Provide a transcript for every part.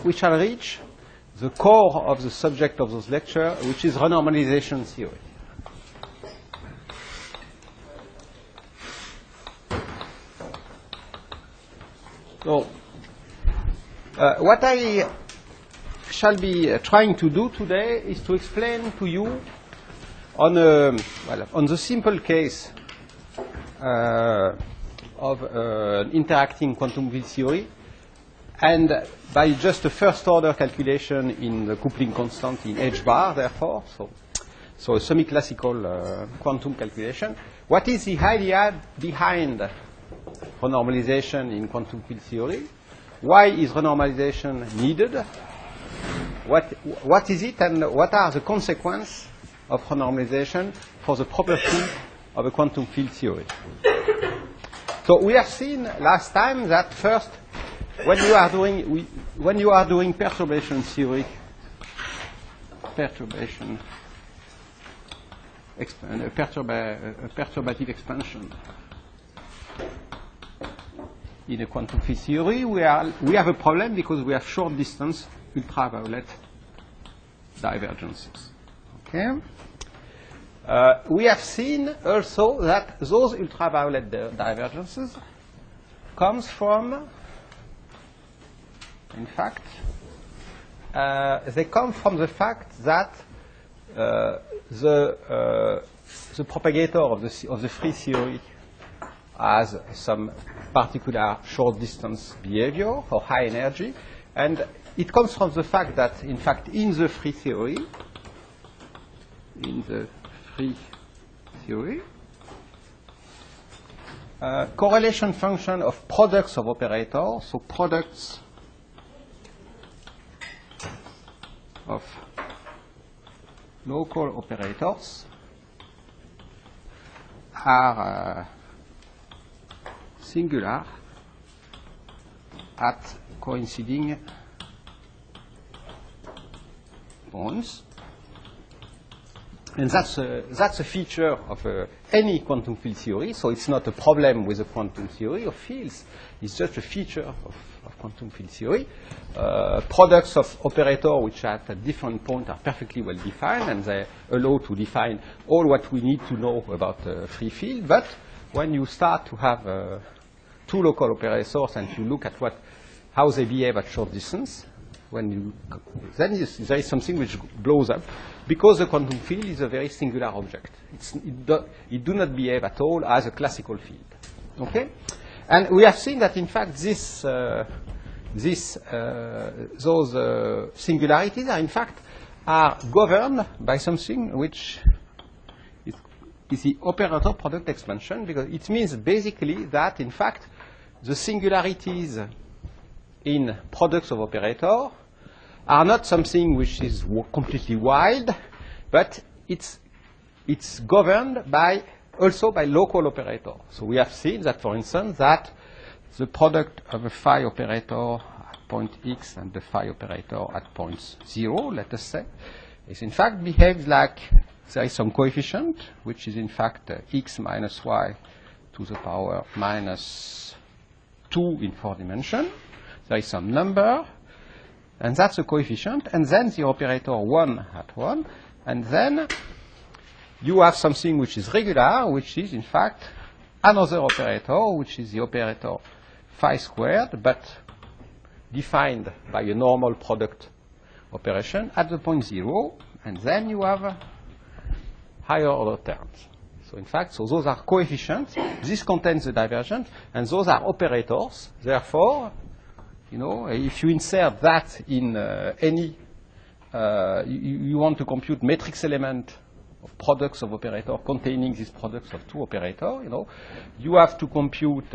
we shall reach the core of the subject of this lecture, which is renormalization theory. So, what I shall be trying to do today is to explain to you on the simple case of interacting quantum field theory, and by just a first order calculation in the coupling constant in h bar, therefore, so a semi-classical quantum calculation. What is the idea behind renormalization in quantum field theory? Why is renormalization needed? What is it, and what are the consequences of renormalization for the property of a quantum field theory? So we have seen last time that first, when you are doing perturbation theory, perturbative expansion in a quantum field theory, we have a problem because we have short distance ultraviolet divergences. Okay. We have seen also that those ultraviolet divergences comes from, in fact, they come from the fact that the propagator of the free theory has some particular short distance behavior or high energy, and it comes from the fact that, in fact, in the free theory, correlation function of products of operators, so products of local operators are singular at coinciding points. And that's a feature of any quantum field theory, so it's not a problem with the quantum theory of fields, it's just a feature of quantum field theory. Products of operators which at a different point are perfectly well defined, and they allow to define all what we need to know about free field. But when you start to have two local operators and you look at how they behave at short distance, then there is something which blows up, because the quantum field is a very singular object. It do not behave at all as a classical field. Okay, and we have seen that in fact those singularities are governed by something which is the operator product expansion, because it means basically that in fact the singularities in products of operator are not something which is completely wild, but it's governed also by local operator. So we have seen that, for instance, that the product of a phi operator at point x and the phi operator at point 0, let us say, is in fact behaves like there is some coefficient, which is in fact x minus y to the power minus 2 in 4 dimensions. There is some number, and that's a coefficient, and then the operator 1 at 1, and then you have something which is regular, which is in fact another operator, which is the operator phi squared, but defined by a normal product operation at the point 0, and then you have higher order terms. So in fact, so those are coefficients, this contains the divergence, and those are operators. Therefore, you know, if you insert that in any, you want to compute matrix element of products of operator containing these products of two operators, you know, you have to compute,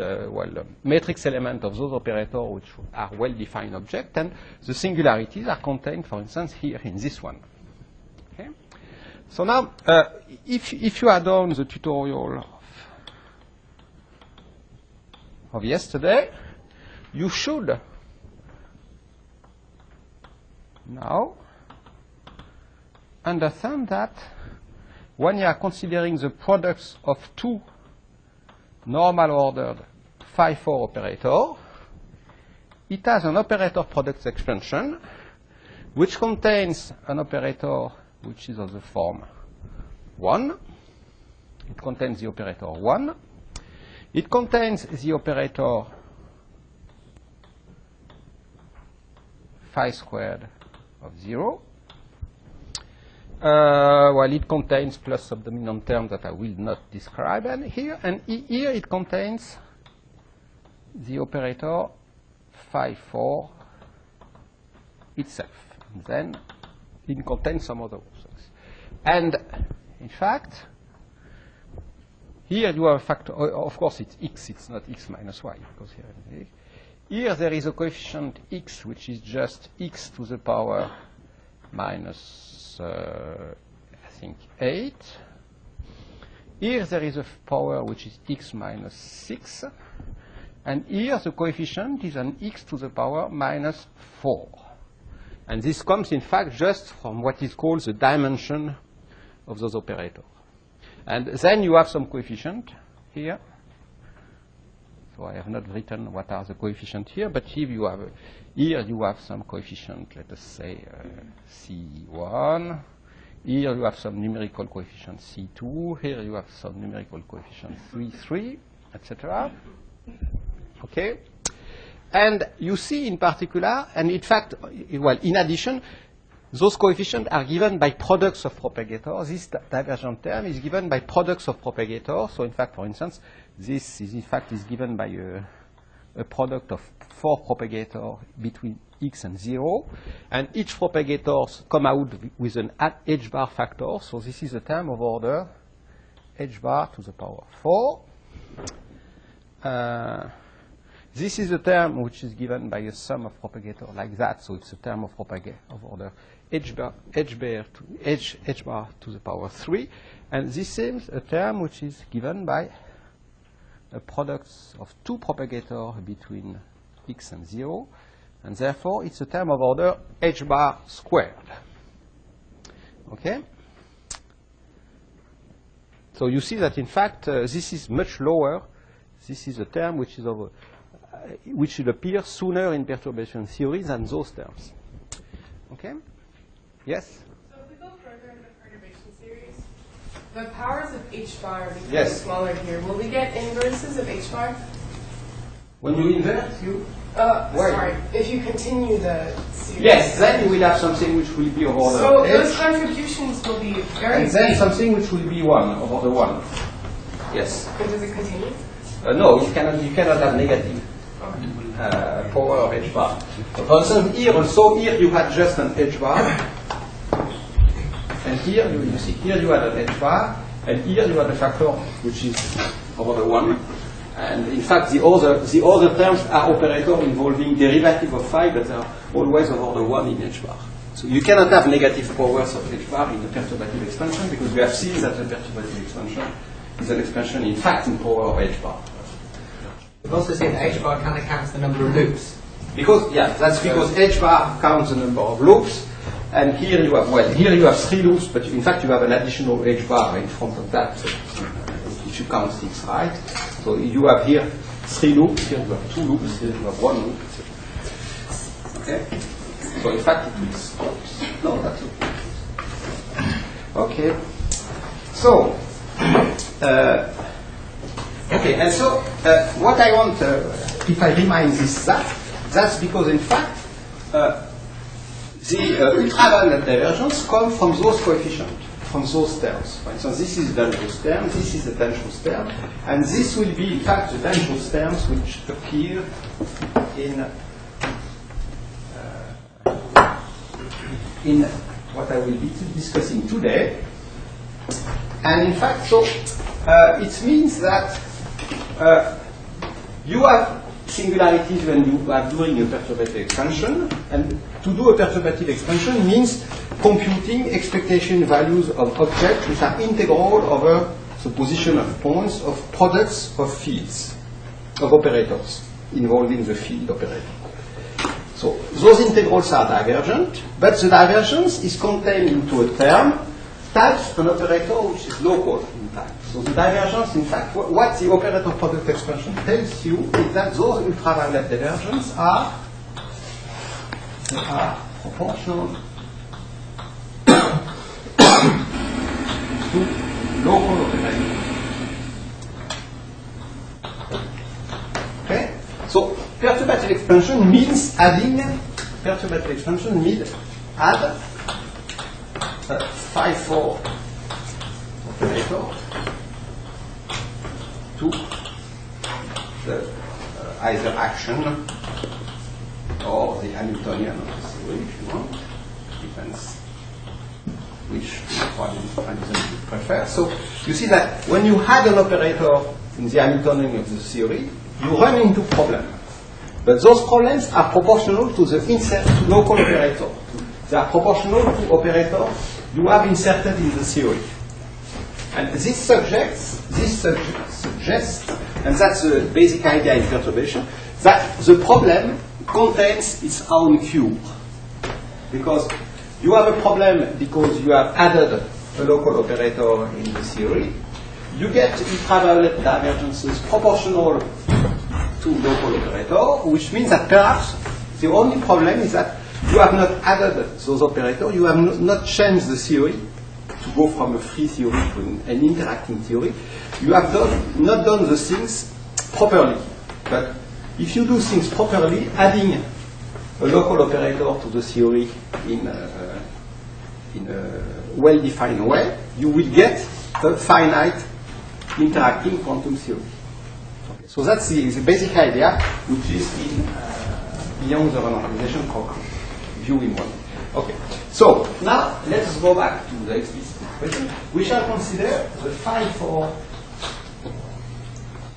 matrix element of those operators which are well-defined objects, and the singularities are contained, for instance, here in this one. Okay? So now, if you are done the tutorial of yesterday, you should now understand that when you are considering the products of two normal ordered phi 4 operators, it has an operator product expansion which contains an operator which is of the form 1. It contains the operator 1. It contains the operator phi squared of 0. Well, it contains plus subdominant term that I will not describe here. And here it contains the operator phi 4 itself. And then it contains some other things. And in fact, here you have a factor. Of course, it's x. It's not x minus y, because here there is a coefficient x, which is just x to the power minus, I think, 8. Here there is a power which is x minus 6. And here the coefficient is an x to the power minus 4. And this comes, in fact, just from what is called the dimension of those operators. And then you have some coefficient here. So I have not written what are the coefficients here, but here you have some coefficient, let us say C1. Here you have some numerical coefficient C2. Here you have some numerical coefficient C3, etc. Okay? And you see in particular, and in fact, well, in addition, those coefficients are given by products of propagators. This divergent term is given by products of propagators. So in fact, for instance, this is in fact is given by a product of 4 propagators between x and 0. And each propagator come out with an h bar factor. So this is a term of order h bar to the power 4. This is a term which is given by a sum of propagators like that. So it's a term of propagator of order h bar to the power 3. And this is a term which is given by a product of 2 propagators between x and 0. And therefore, it's a term of order h bar squared. Okay? So you see that, in fact, this is much lower. This is a term which is of which should appear sooner in perturbation theory than those terms. Okay? Yes? So if we go further in the perturbation series, the powers of h bar become Yes. smaller here. Will we get inverses of h bar? When you invert, you... Sorry, if you continue the series. Yes, then you will have something which will be of order So h. those contributions will be very And then big. something which will be 1, of order 1. Yes. But does it continue? No, you cannot have negative power of h bar. So for instance, here you had just an h bar. And here you see, here you had an h bar. And here you had a factor which is of order 1. And in fact, the other terms are operators involving derivative of phi, but they are always of order 1 in h bar. So you cannot have negative powers of h bar in the perturbative expansion, because we have seen that the perturbative expansion is an expansion, in fact, in power of h bar. We've also seen that h bar kind of counts the number of loops. Because, yeah, that's because h bar counts the number of loops. And here you have, well, here you have 3 loops, but in fact you have an additional h bar in front of that, if you count things right. So you have here 3 loops, here you have 2 loops, here you have 1 loop, etc. Okay? So in fact it will stop. No, that's okay. Okay. So, okay, and so what I want, if I remind this, that's because in fact the ultraviolet divergence comes from those coefficients, from those terms. For instance, this is the dangerous term, this is the dangerous term, and this will be in fact the dangerous terms which appear in what I will be discussing today. And in fact, so it means that you have singularities when you are doing a perturbative expansion, and to do a perturbative expansion means computing expectation values of objects which are integral over the position of points of products of fields, of operators involving the field operator. So those integrals are divergent, but the divergence is contained into a term types an operator which is local in type. So the divergence, in fact, what the operator product expansion tells you is that those ultraviolet divergences are they are proportional to local operators. Okay? So perturbative expansion means adding perturbative expansion means add phi4 operator to the either action or the Hamiltonian of the theory, if you want. Depends which formalism you prefer. So you see that when you add an operator in the Hamiltonian of the theory, you run into problems. But those problems are proportional to the insert local operator. They are proportional to operator you have inserted in the theory. And this suggests, and that's the basic idea in perturbation, that the problem contains its own cure. Because you have a problem because you have added a local operator in the theory. You get ultraviolet divergences proportional to local operator, which means that perhaps the only problem is that you have not added those operators, you have not changed the theory to go from a free theory to an interacting theory. You have not done the things properly. But if you do things properly, adding a local operator to the theory in a well-defined way, you will get a finite interacting quantum theory. Okay. So that's the basic idea, which is in beyond the renormalization program. View in one. Okay. So now let's go back to the explicit question. We shall consider the phi4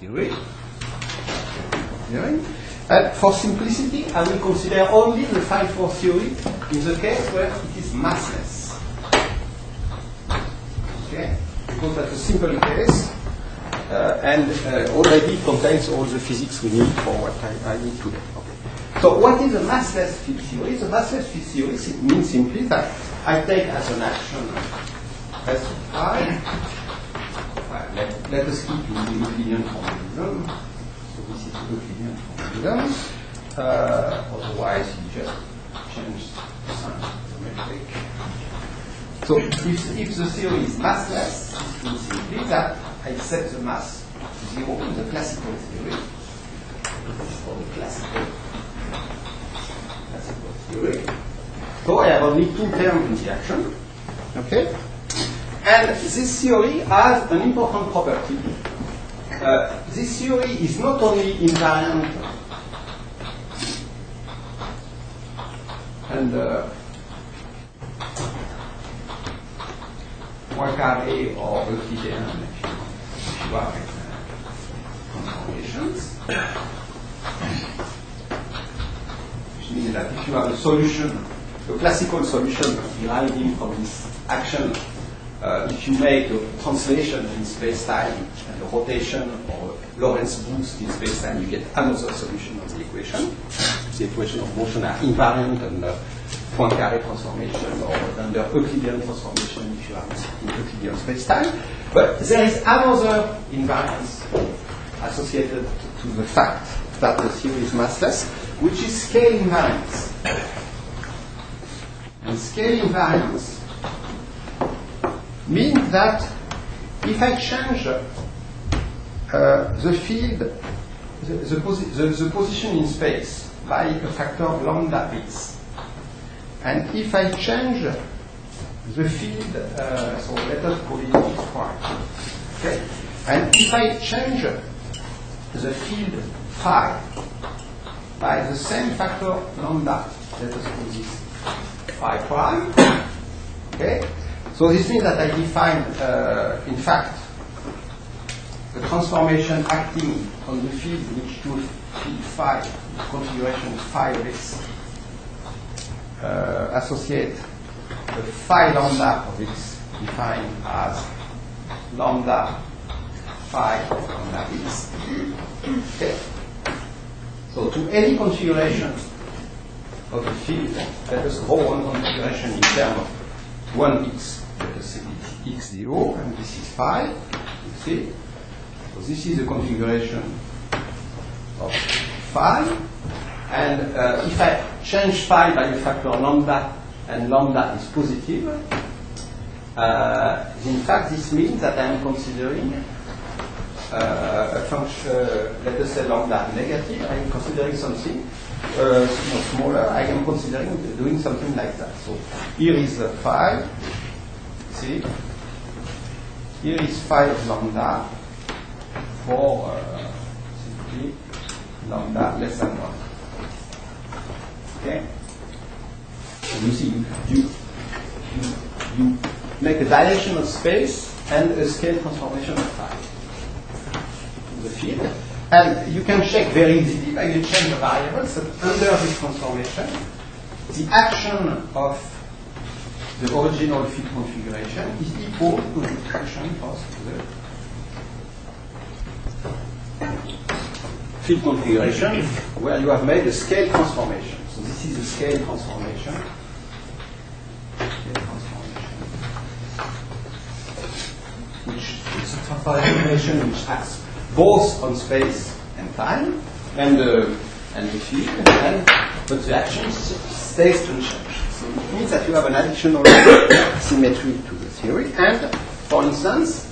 theory. And for simplicity, I will consider only the phi4 theory in the case where it is massless. Okay? Because that's a simple case and already contains all the physics we need for what I need today. Okay. So what is a massless field theory? The massless field theory means simply that I take as an action S of phi. Let us keep in the Euclidean formalism. So this is Euclidean formalism. Otherwise, you just change the sign of the metric. So if the theory is massless, it means simply that I set the mass to 0 in the classical theory. This is called the classical theory. So I have only two terms in the action. Okay? And this theory has an important property. This theory is not only invariant and Poincaré or Euclidean, if you have transformations. Which means that if you have a solution, a classical solution deriving from this action, if you make a translation in space-time and a rotation or a Lorentz boost in space-time, you get another solution of the equation. The equation of motion are invariant under Poincaré transformation or under Euclidean transformation if you are in Euclidean space-time. But there is another invariance associated to the fact that the theory is massless, which is scale invariance. And scale invariance means that if I change the field, the position in space by a factor of lambda x, and if I change the field, so let us call it x prime, okay? And if I change the field phi by the same factor lambda, let us call this phi prime, okay? So this means that I define, in fact, the transformation acting on the field which to field phi, configuration phi of x, associate the phi lambda of x defined as lambda phi lambda x. Okay. So to any configuration of the field, let us draw one configuration in terms of 1x. Let us say it's x0, and this is phi. You see? So this is the configuration of phi. And if I change phi by a factor lambda, and lambda is positive, in fact, this means that I am considering a function, let us say lambda negative. I am considering something smaller. I am considering doing something like that. So here is phi. See, here is phi of lambda for simply lambda less than 1. Okay. So you see, you make a dilation of space and a scale transformation of phi in the field. And you can check very easily by you change the variables that under this transformation, the action of the original field configuration is equal to the action of the field configuration where you have made a scale transformation. So this is a scale transformation. Which is a transformation which acts both on space and time and the field, but the action stays unchanged. So it means that you have an additional symmetry to the theory. And for instance,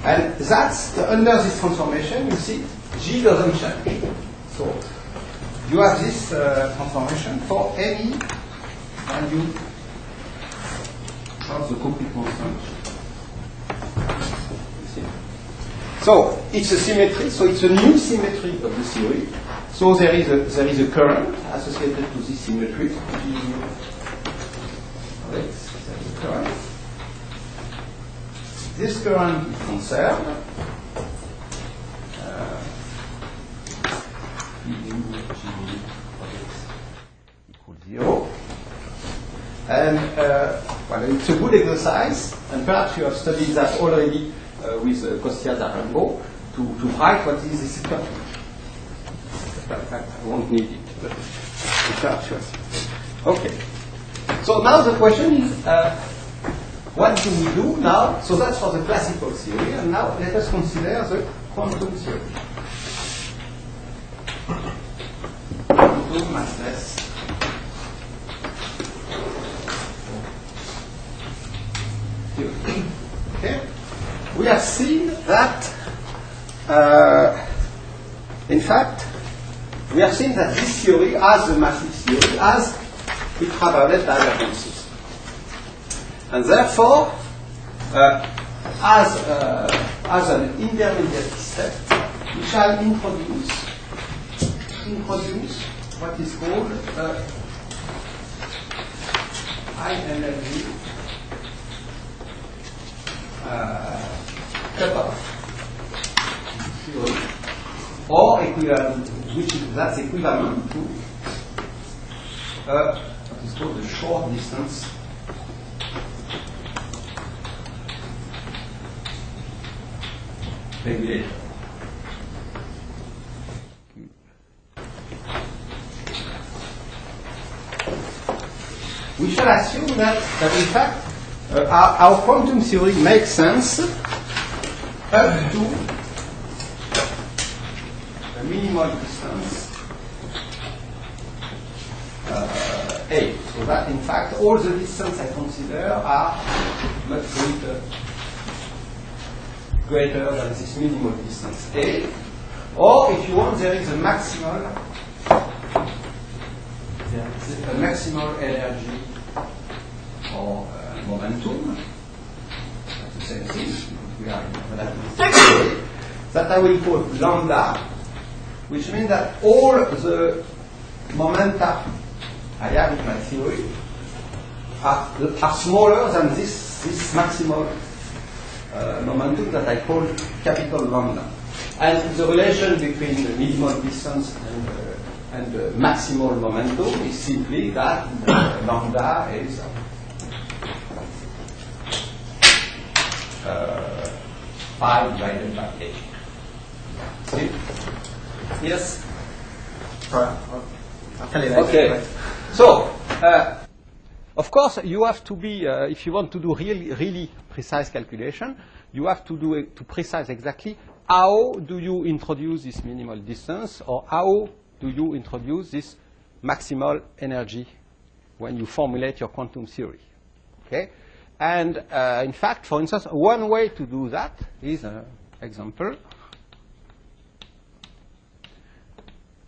and that's under this transformation, you see G doesn't change. So you have this transformation for any value of the complete constant. So it's a symmetry. So it's a new symmetry of the theory. So there is a current associated to this symmetry. There is a current. This current is conserved. Equals 0. And well, it's a good exercise, and perhaps you have studied that already with Kostia-Zarenbo to write what is this current. I won't need it, but perhaps you have. Okay. So now the question is, what do we do now? So that's for the classical theory, and now let us consider the quantum theory. Quantum massless. Okay. We have seen that, in fact, we have seen that this theory, as a massive theory, has ultraviolet divergences. And therefore, as an intermediate step, we shall introduce what is called high energy cutoff theory, or equivalent, that's equivalent to what is called the short distance regulator. We shall assume that in fact our quantum theory makes sense up to a minimal distance A. So that in fact all the distance I consider are much greater than this minimal distance A. Or if you want, there is a maximal energy or momentum. That's the same thing. We are in relativity that I will call lambda, which means that all the momenta I have in my theory are smaller than this maximal momentum that I call capital lambda. And the relation between the minimal distance and the maximal momentum is simply that lambda is pi divided by A. See? Yes? I'll tell you later. Okay. So, of course, you have to be, if you want to do really precise calculation, you have to do to precise exactly how do you introduce this minimal distance, or how do you introduce this maximal energy when you formulate your quantum theory. Okay? And in fact, for instance, one way to do that is, example,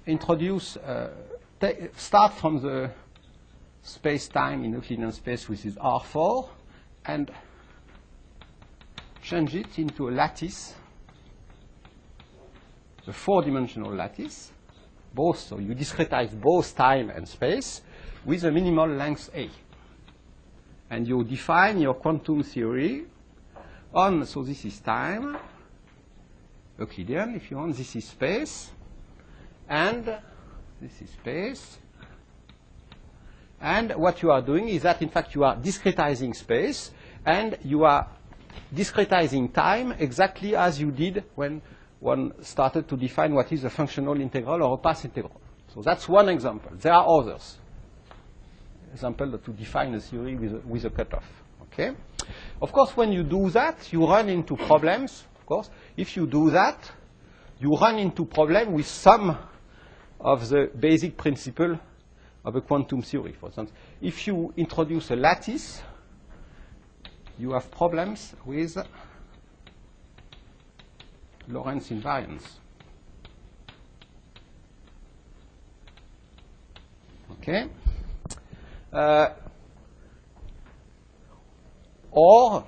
introduce, start from the space-time in Euclidean space, which is R4, and change it into a lattice, a four-dimensional lattice, both, so you discretize both time and space with a minimal length A. And you define your quantum theory on, so this is time, Euclidean, if you want, this is space, and this is space. And what you are doing is that, in fact, you are discretizing space, and you are discretizing time exactly as you did when one started to define what is a functional integral or a path integral. So that's one example. There are others. Example to define a theory with a cutoff. Okay? Of course, when you do that, you run into problems. Of course, if you do that, you run into problems with some of the basic principle of a quantum theory. For instance, if you introduce a lattice, you have problems with Lorentz invariance. Okay? Or,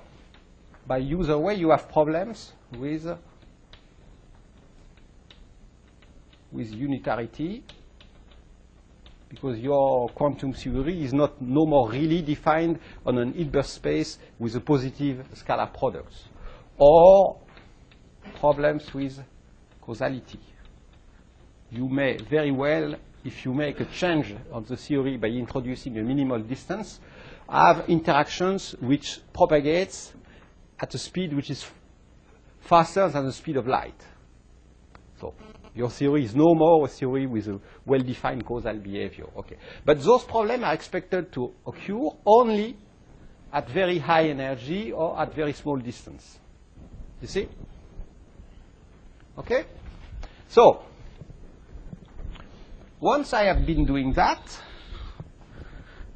by user way, you have problems with unitarity, because your quantum theory is no more really defined on an Hilbert space with a positive scalar products. Or problems with causality. You may very well, if you make a change on the theory by introducing a minimal distance, have interactions which propagates at a speed which is faster than the speed of light. So your theory is no more a theory with a well-defined causal behavior. Okay. But those problems are expected to occur only at very high energy or at very small distance. You see? Okay? So, once I have been doing that,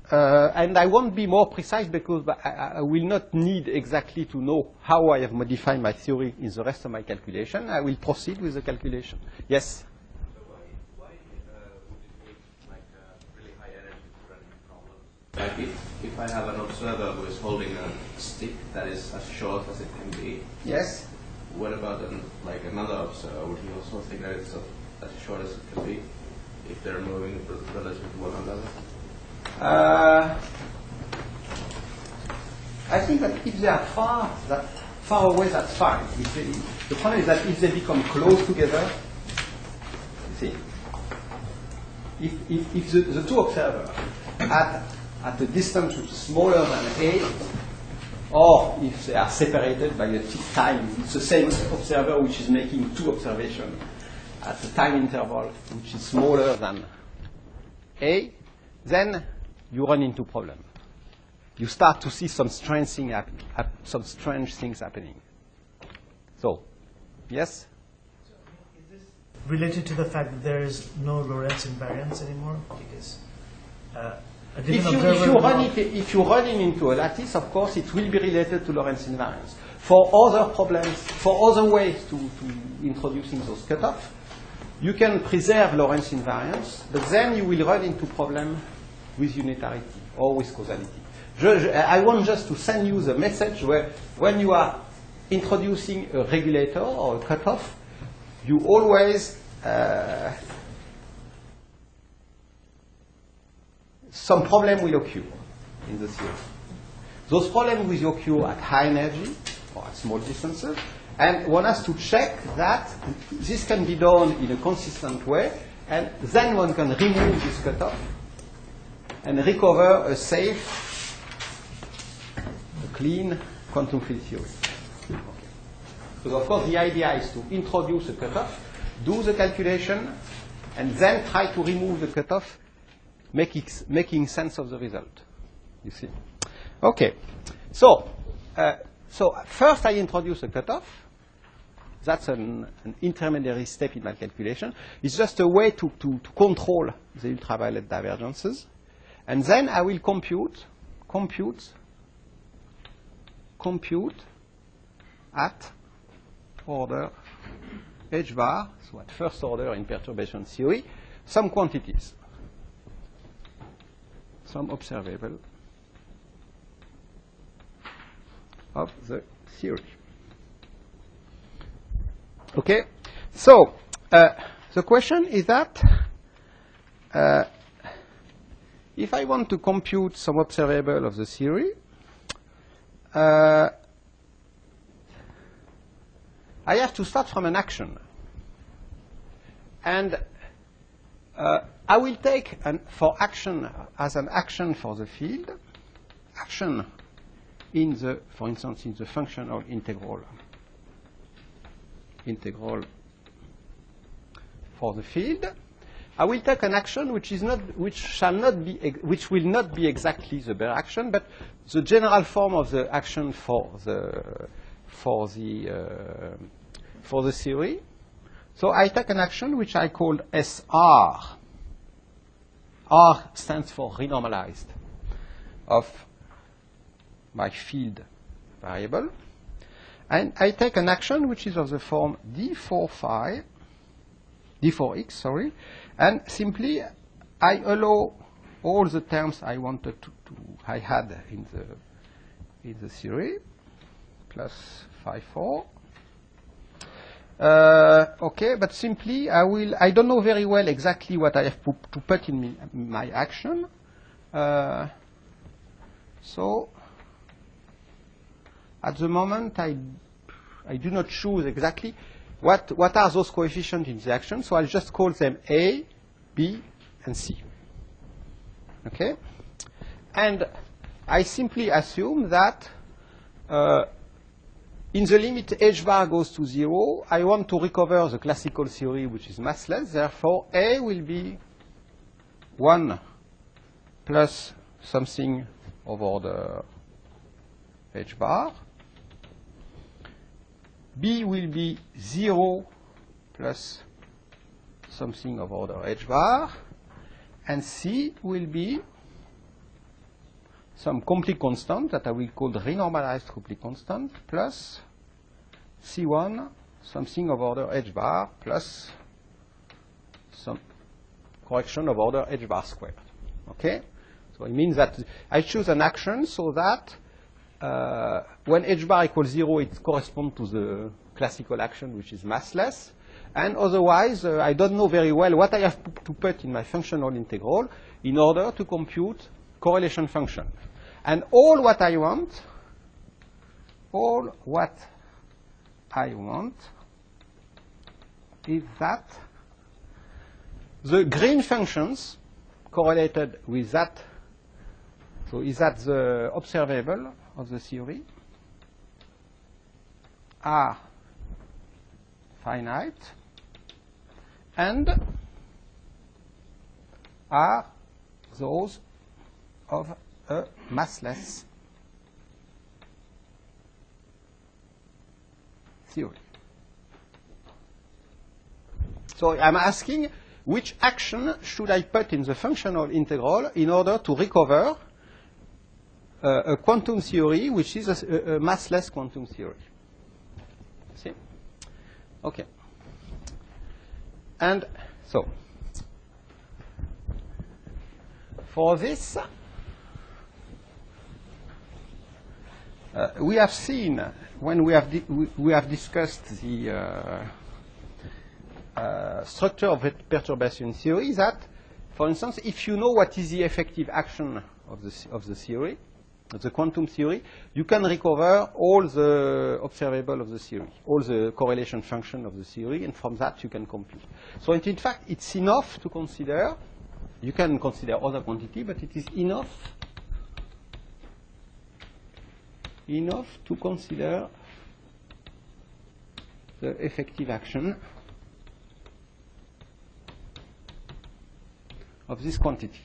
and I won't be more precise because I will not need exactly to know how I have modified my theory in the rest of my calculation. I will proceed with the calculation. Yes? So why would it take like really high energy to run into problems? Like if I have an observer who is holding a stick that is as short as it can be, Yes? what about like another observer? Would he also think that it's as short as it can be if they're moving relative to one another? I think that if they are far away, that's fine. The problem is that if they become close together, you see, if the two observers at a distance which is smaller than A, or if they are separated by a time, it's the same observer which is making two observations at a time interval which is smaller than A, then you run into problem. You start to see some strange things happening. So, yes? Is this related to the fact that there is no Lorentz invariance anymore? Because if you run it into a lattice, of course, it will be related to Lorentz invariance. For other problems, for other ways to introducing those cutoffs, you can preserve Lorentz invariance, but then you will run into problem with unitarity or with causality. I want just to send you the message where when you are introducing a regulator or a cutoff, you always some problem will occur in the theory. Those problems will occur at high energy or at small distances, and one has to check that this can be done in a consistent way, and then one can remove this cutoff and recover a safe, a clean quantum field theory. Okay. So of course the idea is to introduce a cutoff, do the calculation, and then try to remove the cutoff, making sense of the result. You see? Okay. So first I introduce a cutoff, that's an intermediary step in my calculation. It's just a way to control the ultraviolet divergences. And then I will compute at order h bar, so at first order in perturbation theory, some quantities, some observable of the theory. Okay, so the question is that if I want to compute some observable of the theory, I have to start from an action. And I will take for action as an action for the field, action in the, for instance, in the functional integral for the field. I will take an action which will not be exactly the bare action, but the general form of the action for the theory. So I take an action which I called SR. R stands for renormalized of my field variable. And I take an action which is of the form D4x, and simply I allow all the terms I wanted I had in the theory, plus phi 4. Okay, but simply I don't know very well exactly what I have to put in my action. So at the moment I do not choose exactly what are those coefficients in the action, so I'll just call them A, B, and C. Okay? And I simply assume that in the limit h bar goes to 0, I want to recover the classical theory, which is massless. Therefore, A will be 1 plus something over the h bar. B will be 0 plus something of order h bar. And C will be some complete constant that I will call the renormalized complete constant plus C1 something of order h bar plus some correction of order h bar squared. Okay? So it means that I choose an action so that when h bar equals 0, it corresponds to the classical action, which is massless. And otherwise, I don't know very well what I have to put in my functional integral in order to compute correlation function. And all what I want is that the green functions correlated with that, so is that the observable of the theory, are finite and are those of a massless theory. So I'm asking which action should I put in the functional integral in order to recover a quantum theory which is a massless quantum theory. See? Okay. And so, for this, we have seen when we have discussed the structure of perturbation theory that, for instance, if you know what is the effective action of the theory, of the quantum theory, you can recover all the observable of the theory, all the correlation function of the theory, and from that you can compute. So in fact, it's enough to consider. You can consider other quantity, but it is enough to consider the effective action of this quantity,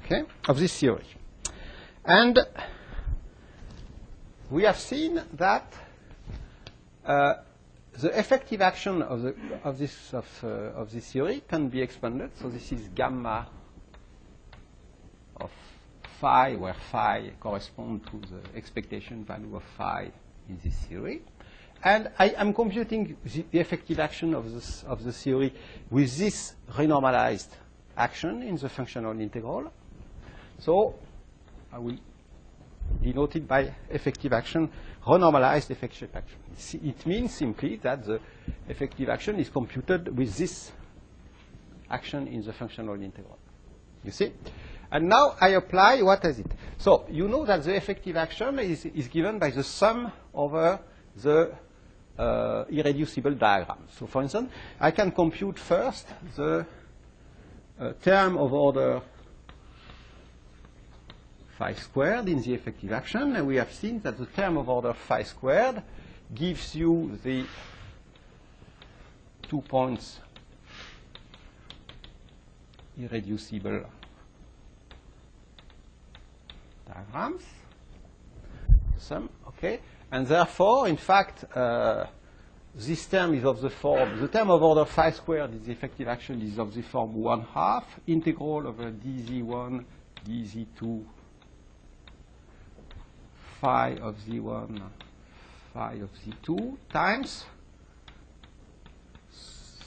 okay, of this theory. And we have seen that the effective action of this theory can be expanded. So this is gamma of phi, where phi corresponds to the expectation value of phi in this theory. And I am computing the effective action of the theory with this renormalized action in the functional integral. So I will denote it by effective action, renormalized effective action. It means simply that the effective action is computed with this action in the functional integral. You see? And now I apply, what is it? So you know that the effective action is given by the sum over the irreducible diagram. So for instance, I can compute first the term of order phi squared in the effective action, and we have seen that the term of order phi squared gives you the 2 points irreducible diagrams. Sum, okay? And therefore, in fact, this term is of the form, the term of order phi squared is the effective action is of the form 1/2 integral over dz1 dz2 phi of z1 phi of z2 times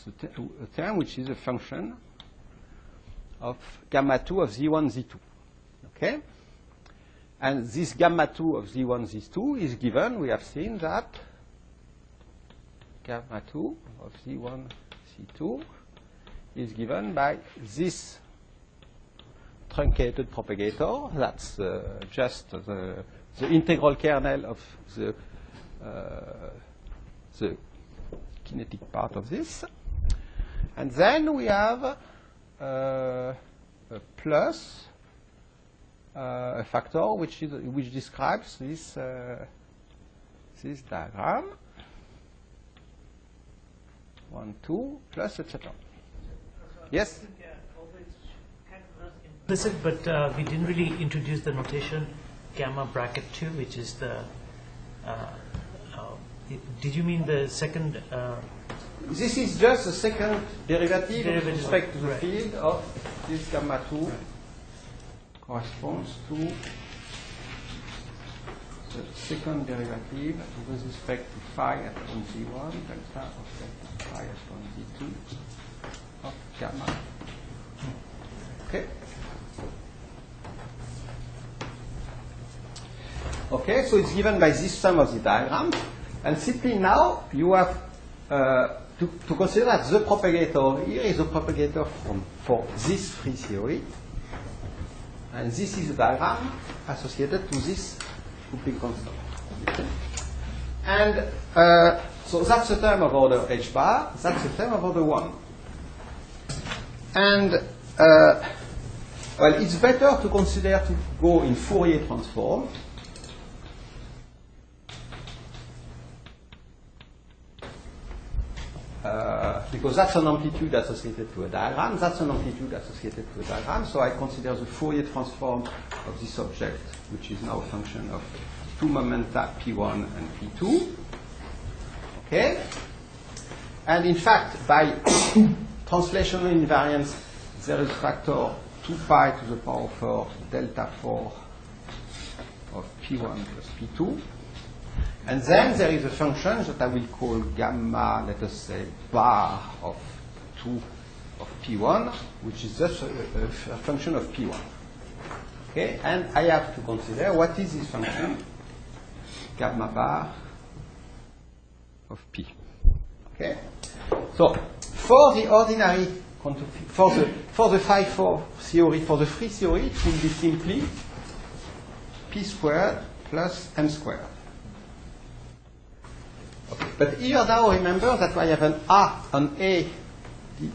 a term which is a function of gamma 2 of z1 z2. Okay? And this gamma 2 of z1 z2 is given, we have seen that gamma 2 of z1 z2 is given by this truncated propagator. That's just the integral kernel of the kinetic part of this. And then we have a plus a factor which describes this this diagram. 1, 2, plus, etc. Yes? Implicit, but we didn't really introduce the notation gamma bracket 2, which is the. Did you mean the second? This is just the second derivative with respect to the right. field of this gamma 2 corresponds to the second derivative with respect to phi at on z1 delta of delta phi at on z2 of gamma. Okay. Okay, so it's given by this sum of the diagram, and simply now you have to consider that the propagator here is a propagator for this free theory, and this is a diagram associated to this looping constant. And so that's the term of order h bar, that's the term of order 1. And well, it's better to consider to go in Fourier transform. Because that's an amplitude associated to a diagram, that's an amplitude associated to a diagram, so I consider the Fourier transform of this object, which is now a function of two momenta P1 and P2. Okay? And in fact, by translational invariance, there is a factor 2 pi to the power of 4 delta 4 of P1 plus P2. And then there is a function that I will call gamma, let us say, bar of 2 of P1, which is just a function of P1. Okay? And I have to consider what is this function, gamma bar of P. Okay? So, for the ordinary, for the phi 4 theory, for the free theory, it will be simply P squared plus M squared. Okay. But here now remember that I have an A d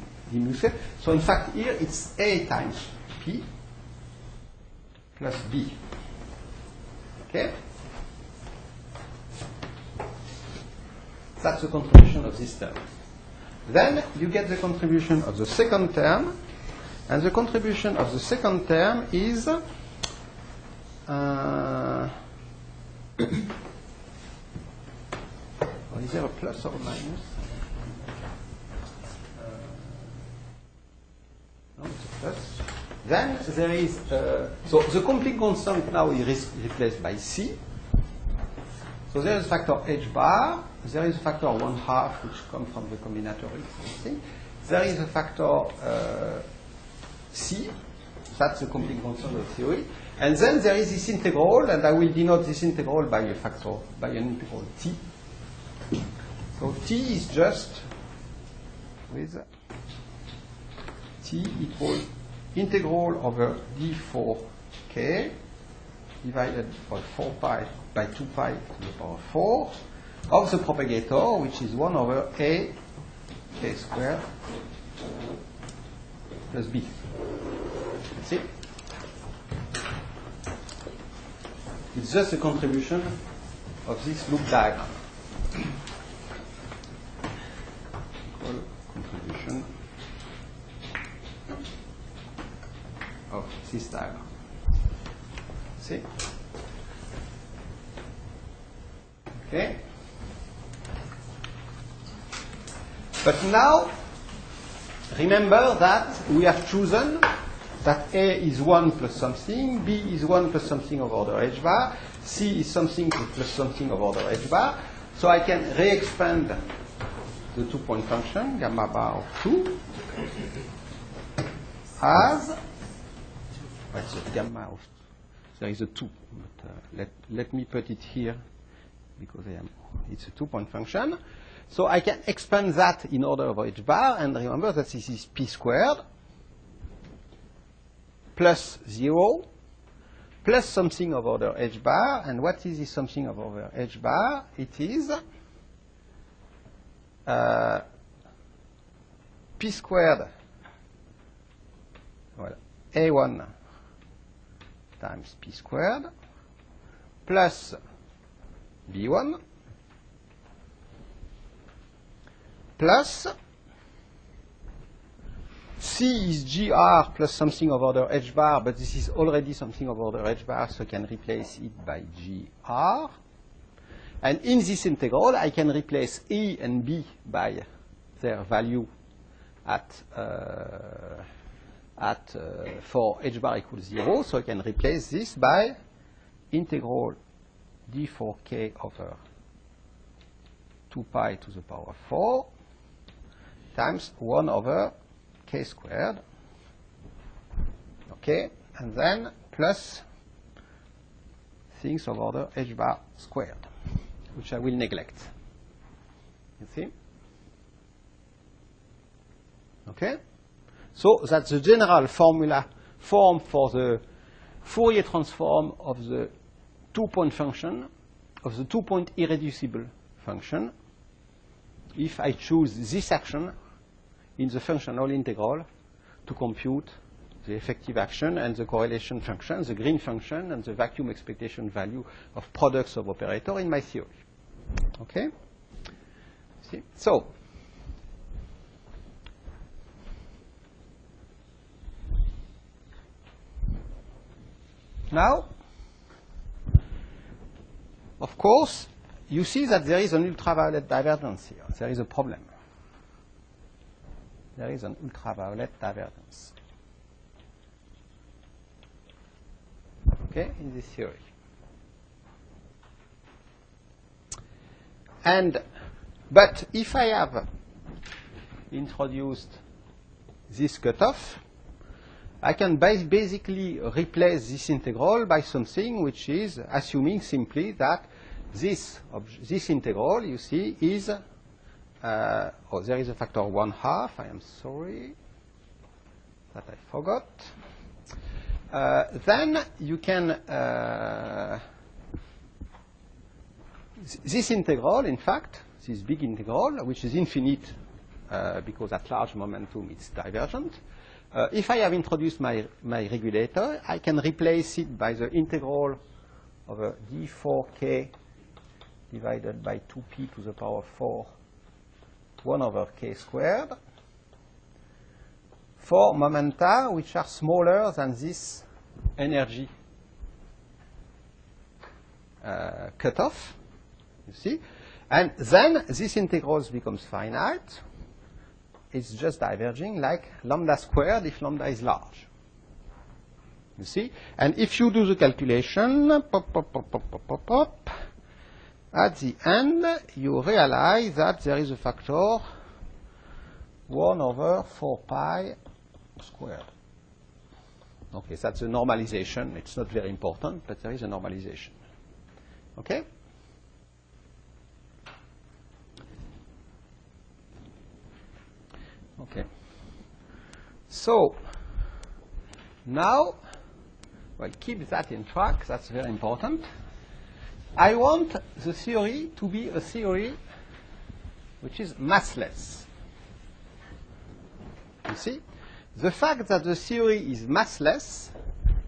so in fact here it's A times P plus B. Okay? That's the contribution of this term. Then you get the contribution of the second term, and the contribution of the second term is Or is there a plus or a minus? No, it's a plus. Then there is, so the complete constant now is replaced by C. So there is factor h bar. There is a factor 1/2 which comes from the combinatory thing. There is a factor C. That's the complete constant of theory. And then there is this integral, and I will denote this integral by a factor, by an integral t. So t is just with t equals integral over d4k divided by 4 pi by 2 pi to the power 4 of the propagator, which is 1 over a k squared plus b. That's it. It's just a contribution of this loop diagram. Contribution of this diagram. See? Okay? But now, remember that we have chosen that A is 1 plus something, B is 1 plus something of order h bar, C is something plus something of order h bar. So I can re-expand the 2-point function, gamma bar of 2, as, what's the gamma of, there is a 2, but let me put it here, because it's a 2-point function. So I can expand that in order of h bar, and remember that this is p squared, plus 0, plus something of order h bar. And what is this something of order h bar? It is p squared, well, a1 times p squared, plus b1, plus C is gr plus something of order h bar, but this is already something of order h bar, so I can replace it by gr. And in this integral, I can replace E and B by their value for h bar equals 0, so I can replace this by integral d4k over 2 pi to the power 4 times 1 over k squared, okay, and then plus things of order h bar squared, which I will neglect. You see? Okay? So that's the general form for the Fourier transform of the 2-point function, of the 2-point irreducible function, if I choose this action in the functional integral to compute the effective action and the correlation function, the green function, and the vacuum expectation value of products of operator in my theory. Okay? See? So, now, of course, you see that there is an ultraviolet divergence here. There is a problem. There is an ultraviolet divergence. Okay, in this theory. But if I have introduced this cutoff, I can basically replace this integral by something which is assuming simply that this integral, you see, is oh, there is a factor 1/2. I am sorry that I forgot. Then you can this integral, in fact, this big integral, which is infinite because at large momentum it's divergent. If I have introduced my regulator, I can replace it by the integral of a d4k divided by 2p to the power 4, 1 over k squared, for momenta which are smaller than this energy cutoff, you see. And then this integrals becomes finite. It's just diverging like lambda squared if lambda is large. You see? And if you do the calculation, at the end, you realize that there is a factor 1 over 4 pi squared. Okay, that's a normalization. It's not very important, but there is a normalization. Okay? Okay. So, now, well, keep that in track. That's very important. I want the theory to be a theory which is massless. You see? The fact that the theory is massless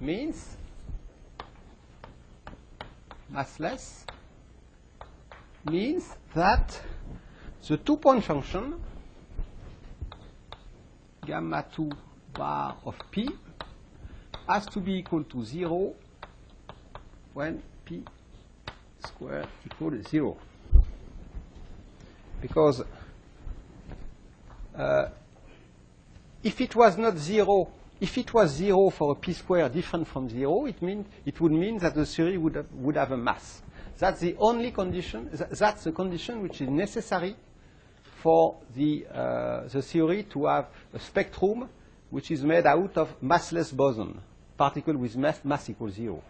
means that the two-point function gamma 2 bar of p has to be equal to 0 when p squared equals 0. Because if it was not 0, if it was 0 for a p square different from 0, it would mean that the theory would have a mass. That's the only condition. That's the condition which is necessary for the theory to have a spectrum which is made out of massless boson, particle with mass equals 0.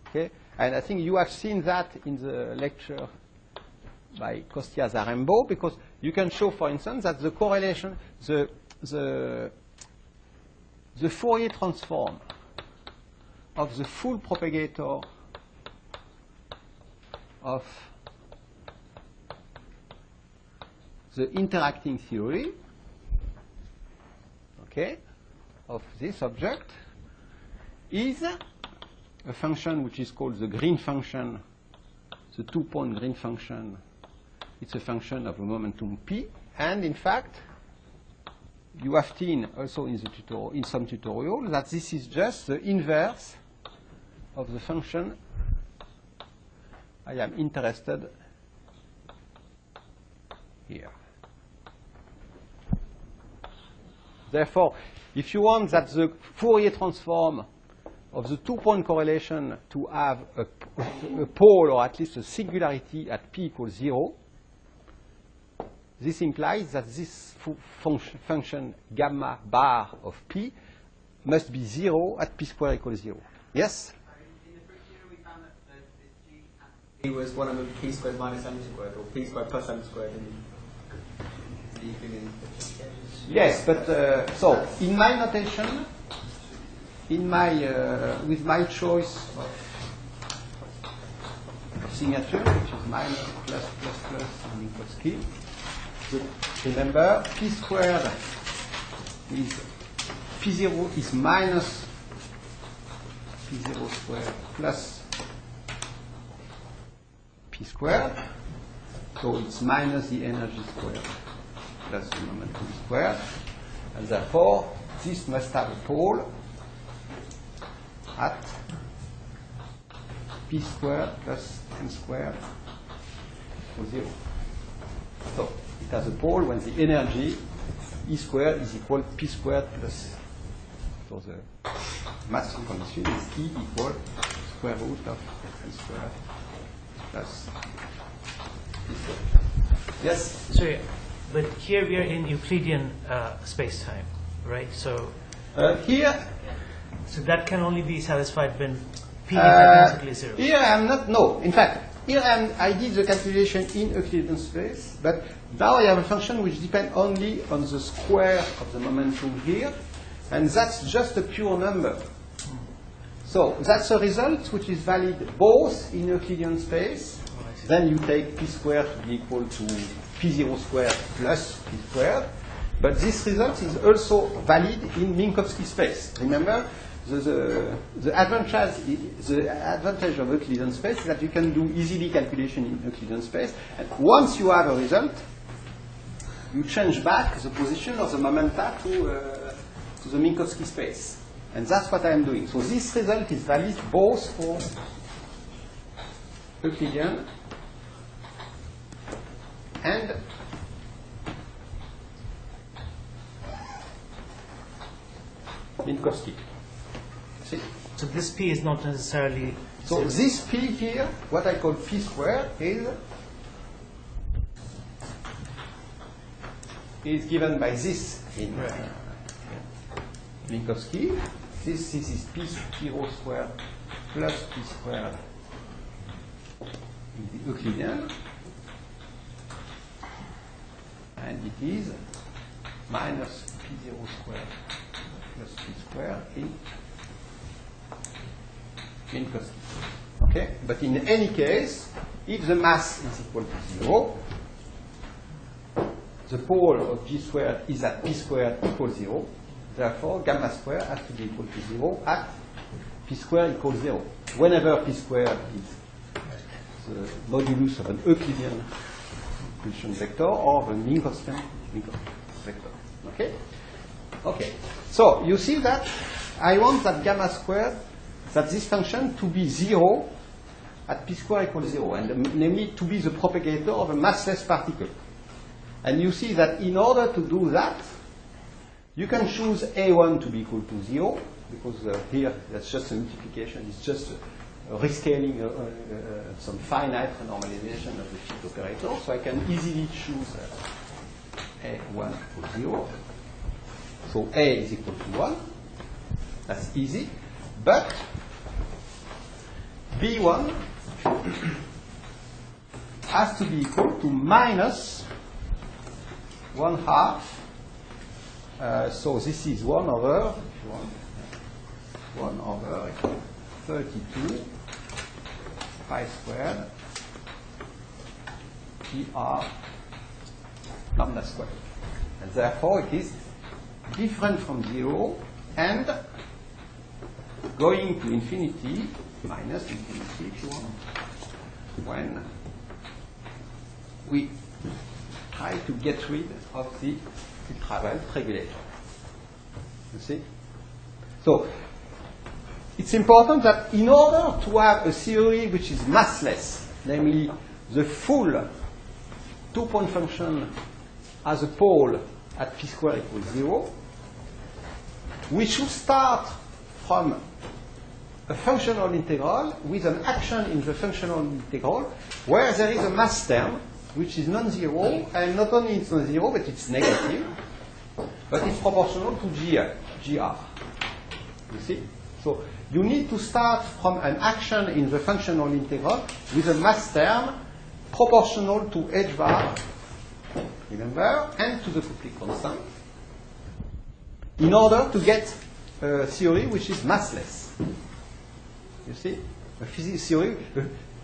Okay? And I think you have seen that in the lecture by Kostia-Zarembo, because you can show, for instance, that the correlation, the Fourier transform of the full propagator of the interacting theory, okay, of this object is a function which is called the Green function, the two-point Green function. It's a function of a momentum p, and in fact, you have seen also in some tutorial that this is just the inverse of the function I am interested here. Therefore, if you want that the Fourier transform of the two-point correlation to have a pole, or at least a singularity at p equals 0, this implies that this function gamma bar of p must be 0 at p squared equals 0. Yes? In the first year, we found that this g was 1 over p squared minus m squared, or p squared plus m squared. Yes, but so in my notation, with my choice of signature, which is minus plus plus plus and equals k. Remember, p squared is p0 is minus p0 squared plus p squared. So it's minus the energy squared plus the momentum squared. And therefore, this must have a pole at p squared plus m squared equals 0. So it has a pole when the energy E squared is equal to p squared plus, so the mass condition is E equal square root of m squared plus p squared. Yes? Sorry, but here we are in Euclidean space-time, right? So here, so that can only be satisfied when p is intrinsically 0. Here I am not, no. In fact, here I did the calculation in Euclidean space, but now I have a function which depends only on the square of the momentum here, and that's just a pure number. So that's a result which is valid both in Euclidean space, then you take p squared to be equal to p0 squared plus p squared, but this result is also valid in Minkowski space. Remember, the advantage of Euclidean space is that you can do easily calculation in Euclidean space, and once you have a result, you change back the position of the momenta to the Minkowski space. And that's what I am doing. So this result is valid both for Euclidean and Minkowski. See? So this P is not necessarily. So this P here, what I call P squared, is given by this in Minkowski. This is P0 squared plus P squared in the Euclidean. And it is minus P0 squared plus P squared in Minkowski. Okay? But in any case, if the mass is equal to 0, the pole of G squared is at P squared equals 0. Therefore, gamma squared has to be equal to 0 at P squared equals 0. Whenever P squared is the modulus of an Euclidean impulsion vector or of a Minkowskian vector. Okay? Okay. So you see that I want that gamma squared, that this function to be 0 at P squared equals 0, and namely to be the propagator of a massless particle. And you see that in order to do that, you can choose A1 to be equal to 0, because here that's just a multiplication, it's just a rescaling, some finite renormalization of the fit operator. So I can easily choose A1 equals 0. So A is equal to 1. That's easy. But B1 has to be equal to minus 1/2. So this is 1 over, if you want, 1 over 32 pi squared PR lambda squared. And therefore it is different from 0 and going to infinity, minus infinity if you want, when we try to get rid of the ultraviolet regulator. You see? So, it's important that in order to have a theory which is massless, namely the full two-point function as a pole at P squared equals 0, we should start from a functional integral with an action in the functional integral where there is a mass term which is non-zero, and not only it's non-zero, but it's negative, but it's proportional to GR. You see? So you need to start from an action in the functional integral with a mass term proportional to h bar, remember, and to the Copley constant, in order to get a theory which is massless. You see? A theory